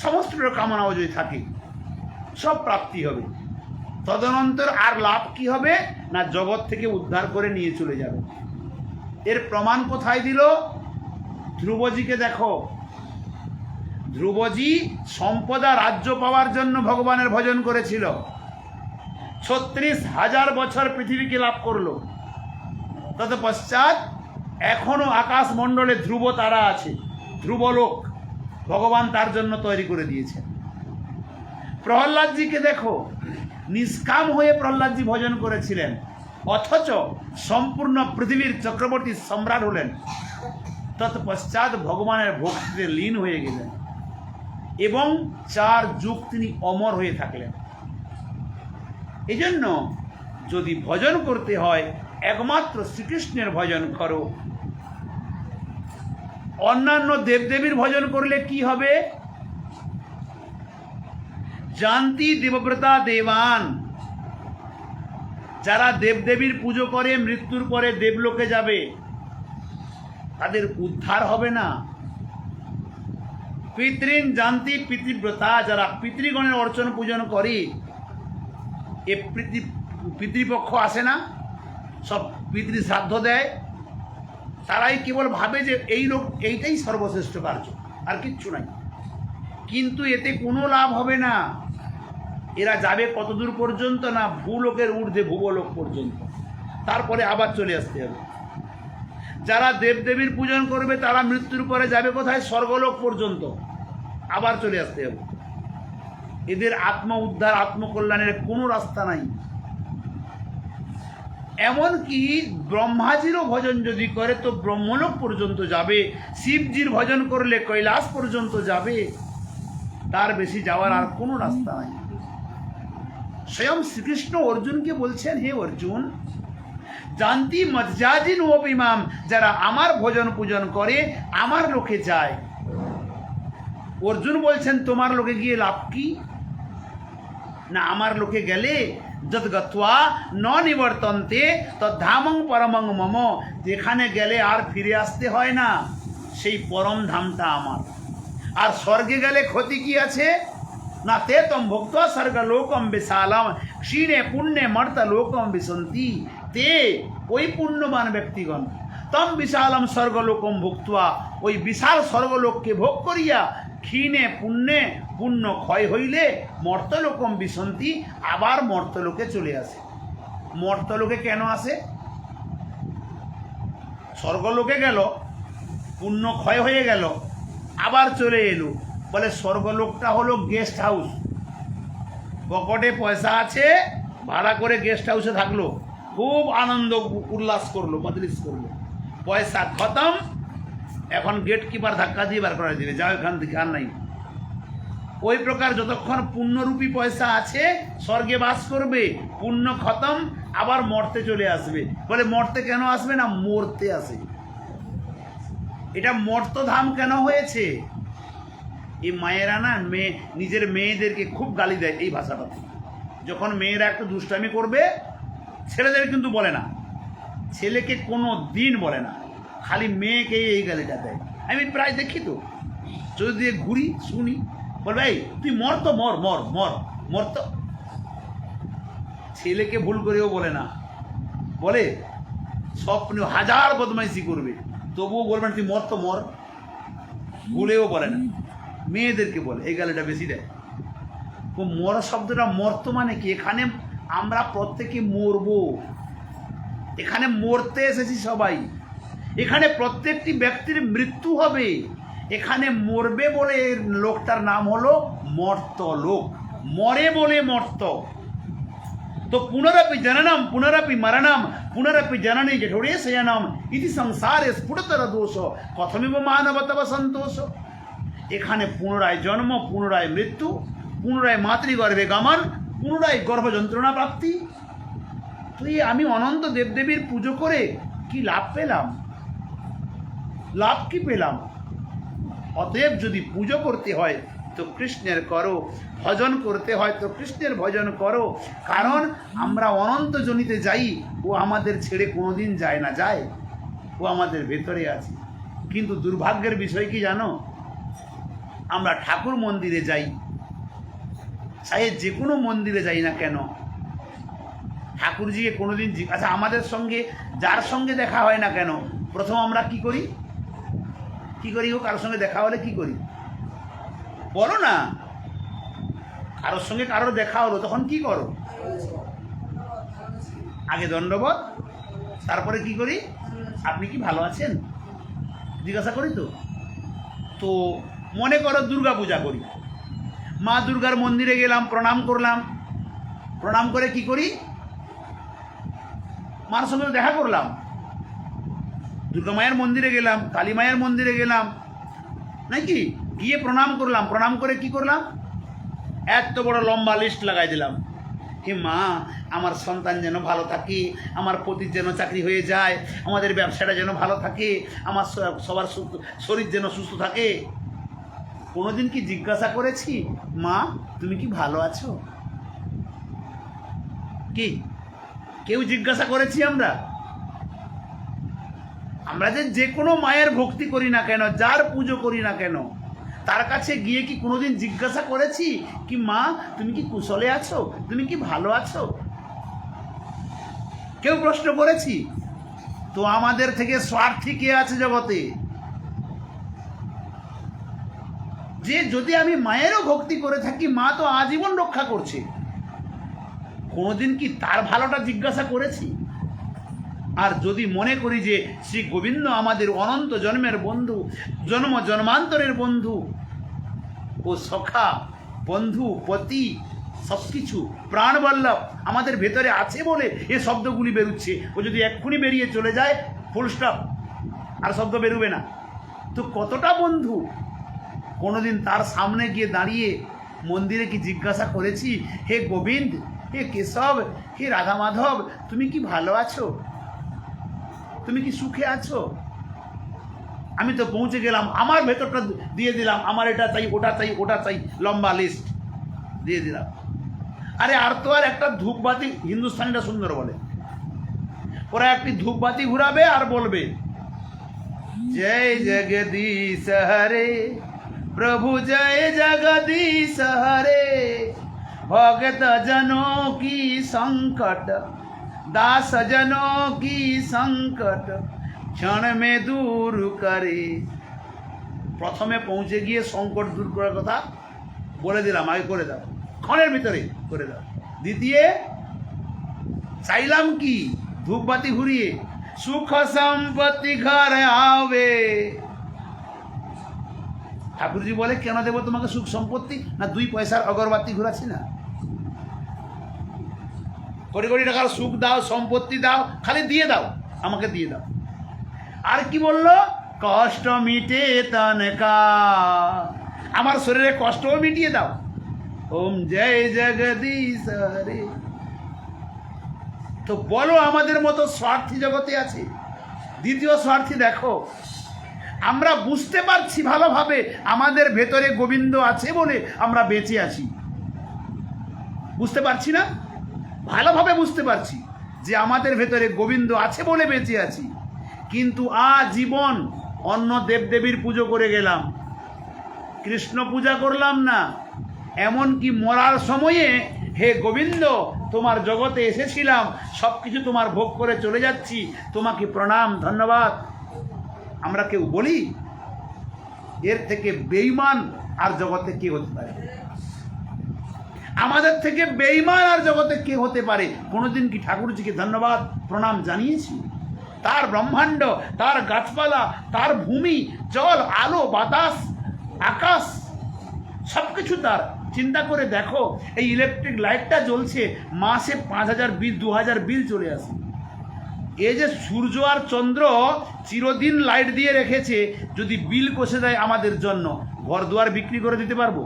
সমস্ত কামনাও যদি থাকে, সব প্রাপ্তি হবে। তদনন্তর আর লাভ কি হবে? না জগৎ থেকে উদ্ধার করে নিয়ে চলে যাবে। এর প্রমাণ কোথায় দিল? ধ্রুবজিকে দেখো। ধ্রুবজি সম্পদা রাজ্য পাওয়ার জন্য ভগবানের ভজন করেছিল, 36,000 বছর পৃথিবীকে লাভ করলো। তৎপশ্চাৎ এখনো আকাশমণ্ডলে ধ্রুব তারা আছে, ধ্রুবলোক ভগবান তার জন্য তৈরি করে দিয়েছেন। প্রহ্লাদজিকে দেখো, নিষ্কাম হয়ে প্রহ্লাদজি ভজন করেছিলেন, অথচ সম্পূর্ণ পৃথিবীর চক্রবর্তী সম্রাট হলেন। তৎপশ্চাৎ ভগবানের ভক্তিতে লীন হয়ে গেলেন এবং 4 যুগ তিনি অমর হয়ে থাকলেন। এই জন্য যদি ভজন করতে হয় একমাত্র শ্রীকৃষ্ণের ভজন করো। অন্যান্য দেবদেবীর ভজন করলে কি হবে? জানতি দেবব্রতা দেবান, যারা দেবদেবীর পুজো করে মৃত্যুর পরে দেবলোকে যাবে, তাদের উদ্ধার হবে না। পিতৃন জানতি পিতৃব্রতা, যারা পিতৃগণের অর্চন পূজন করে, এ পিতৃপক্ষ আসে না, সব পিতৃ শ্রাদ্ধ দেয়, তারাই কেবল ভাবে যে এই লোক এইটাই সর্বশ্রেষ্ঠ কার্য, আর কিচ্ছু নাই। কিন্তু এতে কোনো লাভ হবে না। এরা যাবে কত দূর পর্যন্ত? না ভূলোকের ঊর্ধ্বে ভূবলোক পর্যন্ত, তারপরে আবার চলে আসতে হবে। যারা দেবদেবীর পূজন করবে তারা মৃত্যুর পরে যাবে কোথায়? স্বর্গলোক পর্যন্ত, আবার চলে আসতে হবে। এদের আত্ম উদ্ধার আত্মকল্যাণের কোনো রাস্তা নাই। এমনকি ব্রহ্মাজিরও ভজন যদি করে তো ব্রহ্মলোক পর্যন্ত যাবে, শিবজির ভজন করলে কৈলাস পর্যন্ত যাবে, তার বেশি যাওয়ার আর কোনো রাস্তা নাই। স্বয়ং শ্রীকৃষ্ণ অর্জুনকে বলছেন, হে অর্জুন, জানতি মজ্জাজিন ওপিমাম, যারা আমার ভজন পূজন করে আমার লোকে যায়। অর্জুন বলছেন, তোমার লোকে গিয়ে লাভ কি? না আমার লোকে গেলে যদ গত্বা ন নিবর্তন্তে তদ্ধামং পরমং মম, যেখানে গেলে আর ফিরে আসতে হয় না, সেই পরম ধামটা আমার। আর স্বর্গে গেলে ক্ষতি কি আছে? না তে তম ভক্ত স্বর্গলোকম বিশালম ক্ষীণে পুণ্যে মর্ত লোকম বিশন্তি, তে ওই পুণ্যবান ব্যক্তিগণ তম বিশালম স্বর্গলোকম ভুক্তা, ওই বিশাল স্বর্গলোককে ভোগ করিয়া ক্ষীণে পুণ্যে, পুণ্য ক্ষয় হইলে মর্তলোকম বিশন্তি, আবার মর্তলোকে চলে আসে। মর্তলোকে কেন আসে? স্বর্গলোকে গেল, পুণ্য ক্ষয় হয়ে গেল, আবার চলে এলো। বলে স্বর্গলোকটা হলো গেস্ট হাউস, পকেটে পয়সা আছে, ভাড়া করে গেস্ট হাউসে থাকলো, খুব আনন্দ উল্লাস করলো, মজলিস করলো, পয়সা খতম, এখন গেট কিপার ধাক্কা দিয়ে বার করে দিবে, যাও এখান থেকে, আর নাই। ওই প্রকার যতক্ষণ পুণ্যরূপী পয়সা আছে স্বর্গে বাস করবে, পুণ্য খতম, আবার মর্তে চলে আসবে। বলে মর্তে কেন আসবে? না মরতে আসে। এটা মর্তধাম কেন হয়েছে? এই মায়েরা না নিজের মেয়েদেরকে খুব গালি দেয় এই ভাষাটাতে। যখন মেয়েরা একটু দুষ্টামি করবে, ছেলেদের কিন্তু বলে না, ছেলেকে কোনো দিন বলে না, খালি মেয়েকেই এই গালিটা দেয়। আমি প্রায় দেখি তো, যদি ঘুরি শুনি, বলবে এই তুই মর তো, মর মর মর মর তো। ছেলেকে ভুল করেও বলে না, বলে স্বপ্ন হাজার বদমাইশি করবে, তবুও বলবেন তুই মর তো মর, ভুলেও বলে না। মেয়েদেরকে বলে, এই গালিটা বেশি দেয়। ও মর শব্দটা মর্ত মানে কি? এখানে আমরা প্রত্যেকে মরবো, এখানে মরতে এসেছি সবাই, এখানে প্রত্যেকটি ব্যক্তির মৃত্যু হবে, এখানে মরবে বলে লোকটার নাম হলো মর্ত লোক, মরে বলে মর্ত। তো পুনরপি জননম পুনরপি মরণম পুনরপি জননী জঠোরে শয়নম ইতি সংসারে স্ফুটতর দোষ কথমিব মানবতব সন্তোষ। এখানে পুনরায় জন্ম, পুনরায় মৃত্যু, পুনরায় মাতৃগর্ভে গমন, পুনরায় গর্ভযন্ত্রণা প্রাপ্তি। তো আমি অনন্ত দেবদেবীর পুজো করে কি লাভ পেলাম? লাভ কি পেলাম? অতএব যদি পুজো করতে হয় তো কৃষ্ণের করো, ভজন করতে হয় তো কৃষ্ণের ভজন করো। কারণ আমরা অনন্ত জনিতে যাই, ও আমাদের ছেড়ে কোনোদিন যায় না, যায়, ও আমাদের ভেতরে আছে। কিন্তু দুর্ভাগ্যের বিষয় কি জানো? আমরা ঠাকুর মন্দিরে যাই, চাই যে কোনো মন্দিরে যাই না কেন, ঠাকুরজিকে কোনোদিন আচ্ছা আমাদের সঙ্গে যার সঙ্গে দেখা হয় না কেন, প্রথম আমরা কি করি? কি করি? ও কারোর সঙ্গে দেখা হলে কি করি? বলো না। কারোর সঙ্গে কারোর দেখা হলো তখন কি করো? আগে দণ্ডবোধ, তারপরে কি করি? আপনি কি ভালো আছেন জিজ্ঞাসা করি। তো তো মনে করো দুর্গা পূজা করি, মা দুর্গার মন্দিরে গেলাম, প্রণাম করলাম, প্রণাম করে কি করি? মার সঙ্গে দেখা করলাম। দুর্গা মায়ের মন্দিরে গেলাম, কালী মায়ের মন্দিরে গেলাম, নাকি গিয়ে প্রণাম করলাম, প্রণাম করে কি করলাম? এত বড় লম্বা লিস্ট লাগাই দিলাম, হে মা আমার সন্তান যেন ভালো থাকে, আমার পতির যেন চাকরি হয়ে যায়, আমাদের ব্যবসাটা যেন ভালো থাকে, আমার সবার শরীর যেন সুস্থ থাকে। কোনোদিন কি জিজ্ঞাসা করেছি মা তুমি কি ভালো আছো? কি কেউ জিজ্ঞাসা করেছি আমরা? আমরা যে কোনো মায়ের ভক্তি করি না কেন, যার পুজো করি না কেন, তার কাছে গিয়ে কি কোনোদিন জিজ্ঞাসা করেছি কি মা তুমি কি কুশলে আছো, তুমি কি ভালো আছো? কেউ প্রশ্ন করেছি? তো আমাদের থেকে স্বার্থী কে আছে জগতে? যে যদি আমি মায়েরও ভক্তি করে থাকি, মা তো আজীবন রক্ষা করছে, কোনোদিন কি তার ভালোটা জিজ্ঞাসা করেছি? আর যদি মনে করি যে শ্রী গোবিন্দ আমাদের অনন্ত জন্মের বন্ধু, জন্ম জন্মান্তরের বন্ধু ও সখা, বন্ধু, পতি, সব কিছু প্রাণবল্লভ আমাদের ভেতরে আছে বলে এ শব্দগুলি বেরোচ্ছে। ও যদি এক্ষুনি বেরিয়ে চলে যায়, ফুল স্টপ, আর শব্দ বেরোবে না। তো কতটা বন্ধু, কোনোদিন তার সামনে গিয়ে দাঁড়িয়ে মন্দিরে কি জিজ্ঞাসা করেছি হে গোবিন্দ, হে কেশব, হে রাধা মাধব তুমি কি ভালো আছো, তুমি কি সুখে আছো? আমি তো পৌঁছে গেলাম, আমার ভেতরটা দিয়ে দিলাম, আমার এটা চাই, ওটা চাই, ওটা চাই, লম্বা লিস্ট দিয়ে দিলাম। আরে আর তো আর একটা ধূপবাতি, হিন্দুস্তানিটা সুন্দর বলে, ওরা একটি ধূপবাতি ঘুরাবে আর বলবে জয় জগদীশ হরে প্রভু, জয় জগদীশ হরে, ভগত জনো কি সংকট, দাস জনো কি সংকট ক্ষণ মে দূর করে। প্রথমে পৌঁছে গিয়ে সংকট দূর করার কথা বলে দিলাম, আগে করে দাও, ক্ষণের ভিতরে করে দাও। দ্বিতীয় চাইলাম কি, ধূপবাতি ঘুরিয়ে সুখ সম্পত্তি ঘরে আবে। ঠাকুরজি বলে কেন দেবো তোমাকে সুখ সম্পত্তি? না 2 পয়সার অগরবাতি ঘুরাচ্ছি না, কোটি কোটি টাকার সুখ দাও, সম্পত্তি দাও, খালি দিয়ে দাও, আমাকে দিয়ে দাও। আর কি বললো? কষ্ট মিটে তনকা, আমার শরীরে কষ্টও মিটিয়ে দাও। ওম জয় জগদীশ হরে। তো বলো আমাদের মতো স্বার্থী জগতে আছে? দ্বিতীয় স্বার্থী দেখো, আমরা বুঝতে পারছি ভালোভাবে আমাদের ভেতরে গোবিন্দ আছে বলে আমরা বেঁচে আছি। বুঝতে পারছি না? ভালোভাবে বুঝতে পারছি যে আমাদের ভেতরে গোবিন্দ আছে বলে বেঁচে আছি, কিন্তু আজীবন অন্য দেবদেবীর পুজো করে গেলাম, কৃষ্ণ পূজা করলাম না। এমনকি মরার সময়ে হে গোবিন্দ তোমার জগতে এসেছিলাম, সব কিছু তোমার ভোগ করে চলে যাচ্ছি, তোমাকে প্রণাম ধন্যবাদ। আমরা কেউ বলি? এর থেকে বেঈমান আর জগতে কে হতে পারে? আমাদের থেকে বেঈমান আর জগতে কে হতে পারে? কোনোদিন কি ঠাকুরজিকে ধন্যবাদ প্রণাম জানিয়েছি? তার ব্রহ্মাণ্ড, তার গাছপালা, তার ভূমি, জল, আলো, বাতাস, আকাশ, সব কিছু তার। চিন্তা করে দেখো, এই ইলেকট্রিক লাইটটা জ্বলছে, মাসে 5000 বিল, 2000 বিল চলে আসে। এই যে সূর্য আর চন্দ্র চিরদিন লাইট দিয়ে রেখেছে, যদি বিল কষে দেয় আমাদের জন্য, ঘর দুয়ার বিক্রি করে দিতে পারবো?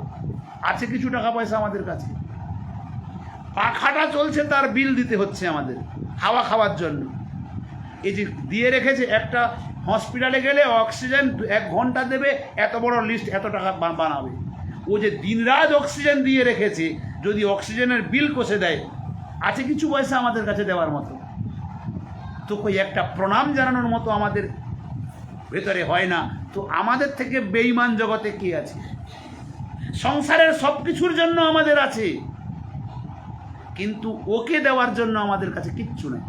আছে কিছু টাকা পয়সা আমাদের কাছে? পাখাটা চলছে, তার বিল দিতে হচ্ছে আমাদের হাওয়া খাওয়ার জন্য। এই যে দিয়ে রেখেছে, একটা হসপিটালে গেলে অক্সিজেন 1 ঘন্টা দেবে, এত বড় লিস্ট, এত টাকা বানাবে। ও যে দিনরাত অক্সিজেন দিয়ে রেখেছে, যদি অক্সিজেনের বিল কষে দেয়, আছে কিছু পয়সা আমাদের কাছে দেওয়ার মতো? তো কই একটা প্রণাম জানানোর মতো আমাদের ভেতরে হয় না। তো আমাদের থেকে বেঈমান জগতে কে আছে? সংসারের সব কিছুর জন্য আমাদের আছে, কিন্তু ওকে দেওয়ার জন্য আমাদের কাছে কিচ্ছু নেই।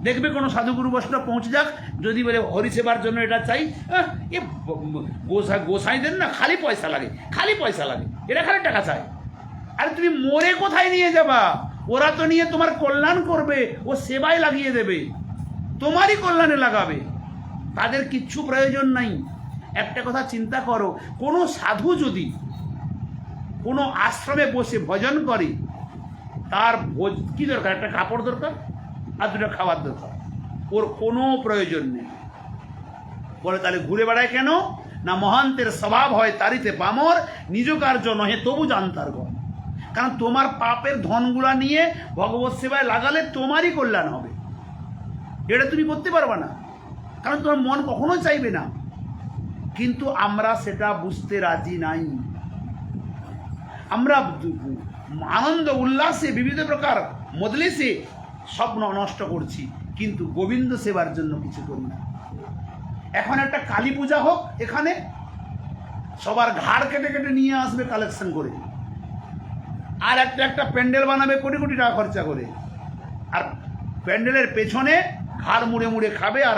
দেখবে কোনো সাধুগুরু বৈষ্ণব পৌঁছে যাক, যদি বলে হরিসেবার জন্য এটা চাই, এ গোসাইদের না খালি পয়সা লাগে, খালি পয়সা লাগে, এরা খালি টাকা চায়। আরে তুমি মরে কোথায় নিয়ে যাবা? ওরা তো নিয়ে তোমার কল্যাণ করবে, ও সেবায় লাগিয়ে দেবে, তোমারই কল্যাণে লাগাবে, তাদের কিচ্ছু প্রয়োজন নাই। একটা কথা চিন্তা করো, কোনো সাধু যদি কোনো আশ্রমে বসে ভজন করে, তার কি দরকার? একটা কাপড় দরকার আর দুটো খাবার দরকার, ওর কোনো প্রয়োজন নেই। বলে তাহলে ঘুরে বেড়ায় কেন? না মহান্তের স্বভাব হয় তারিতে পামর, নিজ কার্য নহে তবু জানতার গণ। কারণ তোমার পাপের ধনগুলা নিয়ে ভগবত সেবায় লাগালে তোমারই কল্যাণ হবে, এটা তুমি করতে পারবে না, কারণ তোমার মন কখনো চাইবে না। কিন্তু আমরা সেটা বুঝতে রাজি নাই। আমরা আনন্দ উল্লাসে বিবিধ প্রকার মজলিসে স্বপ্ন নষ্ট করছি, কিন্তু গোবিন্দ সেবার জন্য কিছু করি না। এখন একটা কালী পূজা হোক, এখানে সবার ঘাড় কেটে কেটে নিয়ে আসবে কালেকশন করে, আর একটা প্যান্ডেল বানাবে কোটি কোটি টাকা খরচা করে, আর প্যান্ডেলের পেছনে ঘাড় মুড়ে মুড়ে খাবে আর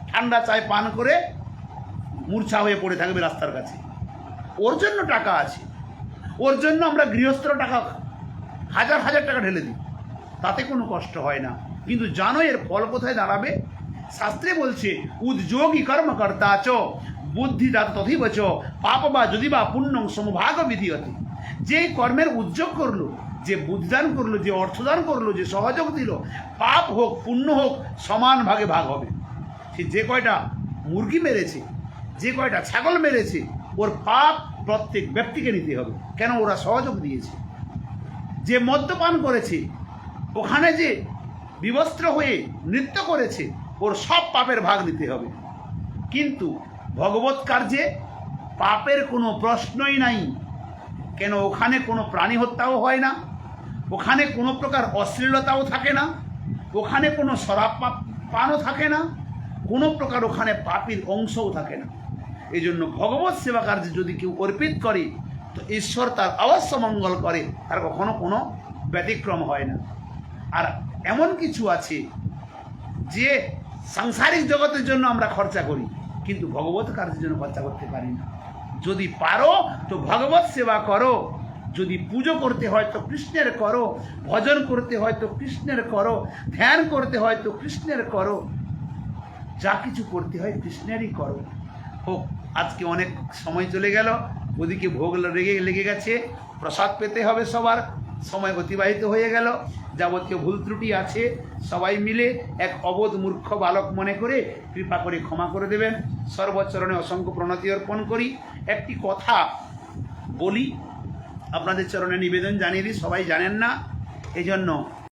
ঠান্ডা চায় পান করে মূর্ছা হয়ে পড়ে থাকবে রাস্তার কাছে। ওর জন্য টাকা আছে, ওর জন্য আমরা গৃহস্থর টাকা হাজার হাজার টাকা ঢেলে দিই, তাতে কোনো কষ্ট হয় না। কিন্তু জানো এর ফল কোথায় দাঁড়াবে? শাস্ত্রে বলছে উদ্যোগী কর্মকর্তা চ বুদ্ধিদাতা তথিবচ পাপ বা যদি বা পুণ্যং সমভাগ বিধিয়তে। যে কর্মের উদ্যোগ করলো, যে বুদ্ধিদান করলো, যে অর্থদান করলো, যে সহযোগ দিল, পাপ হোক পুণ্য হোক সমান ভাগে ভাগ হবে। সে যে কয়টা মুরগি মেরেছে, যে কয়টা ছাগল মেরেছে, ওর পাপ প্রত্যেক ব্যক্তিকে নিতে হবে, কেন ওরা সহযোগ দিয়েছে। যে মদ্যপান করেছে, ওখানে যে বিবস্ত্র হয়ে নৃত্য করেছে, ওর সব পাপের ভাগ নিতে হবে। কিন্তু ভগবত কার্যে পাপের কোনো প্রশ্নই নাই, কেন ওখানে কোনো প্রাণী হত্যাও হয় না, ওখানে কোনো প্রকার অশ্লীলতাও থাকে না, ওখানে কোনো শরাব পানও থাকে না, কোনো প্রকার ওখানে পাপীর অংশও থাকে না। এই জন্য ভগবত সেবা কার্যে যদি কেউ অর্পিত করে, তো ঈশ্বর তার অবশ্য মঙ্গল করে, তার কখনো কোনো ব্যতিক্রম হয় না। আর এমন কিছু আছে যে সাংসারিক জগতের জন্য আমরা খরচা করি, কিন্তু ভগবত কার্যের জন্য খরচা করতে পারি না। যদি পারো তো ভগবত সেবা করো, যদি পুজো করতে হয় তো কৃষ্ণের করো, ভজন করতে হয় তো কৃষ্ণের করো, ধ্যান করতে হয় তো কৃষ্ণের করো, যা কিছু করতে হয় কৃষ্ণেরই করো। হোক, আজকে অনেক সময় চলে গেল, ওদিকে ভোগ লেগে গেছে, প্রসাদ পেতে হবে, সবার সময় অতিবাহিত হয়ে গেল। যাবতীয় ভুল ত্রুটি আছে সবাই মিলে এক অবোধ মূর্খ বালক মনে করে কৃপা করে ক্ষমা করে দেবেন। সর্বচরণে অসংখ্য প্রণতি অর্পণ করি। একটি কথা বলি, আপনাদের চরণে নিবেদন জানিয়ে দিই, সবাই জানেন না, এই জন্য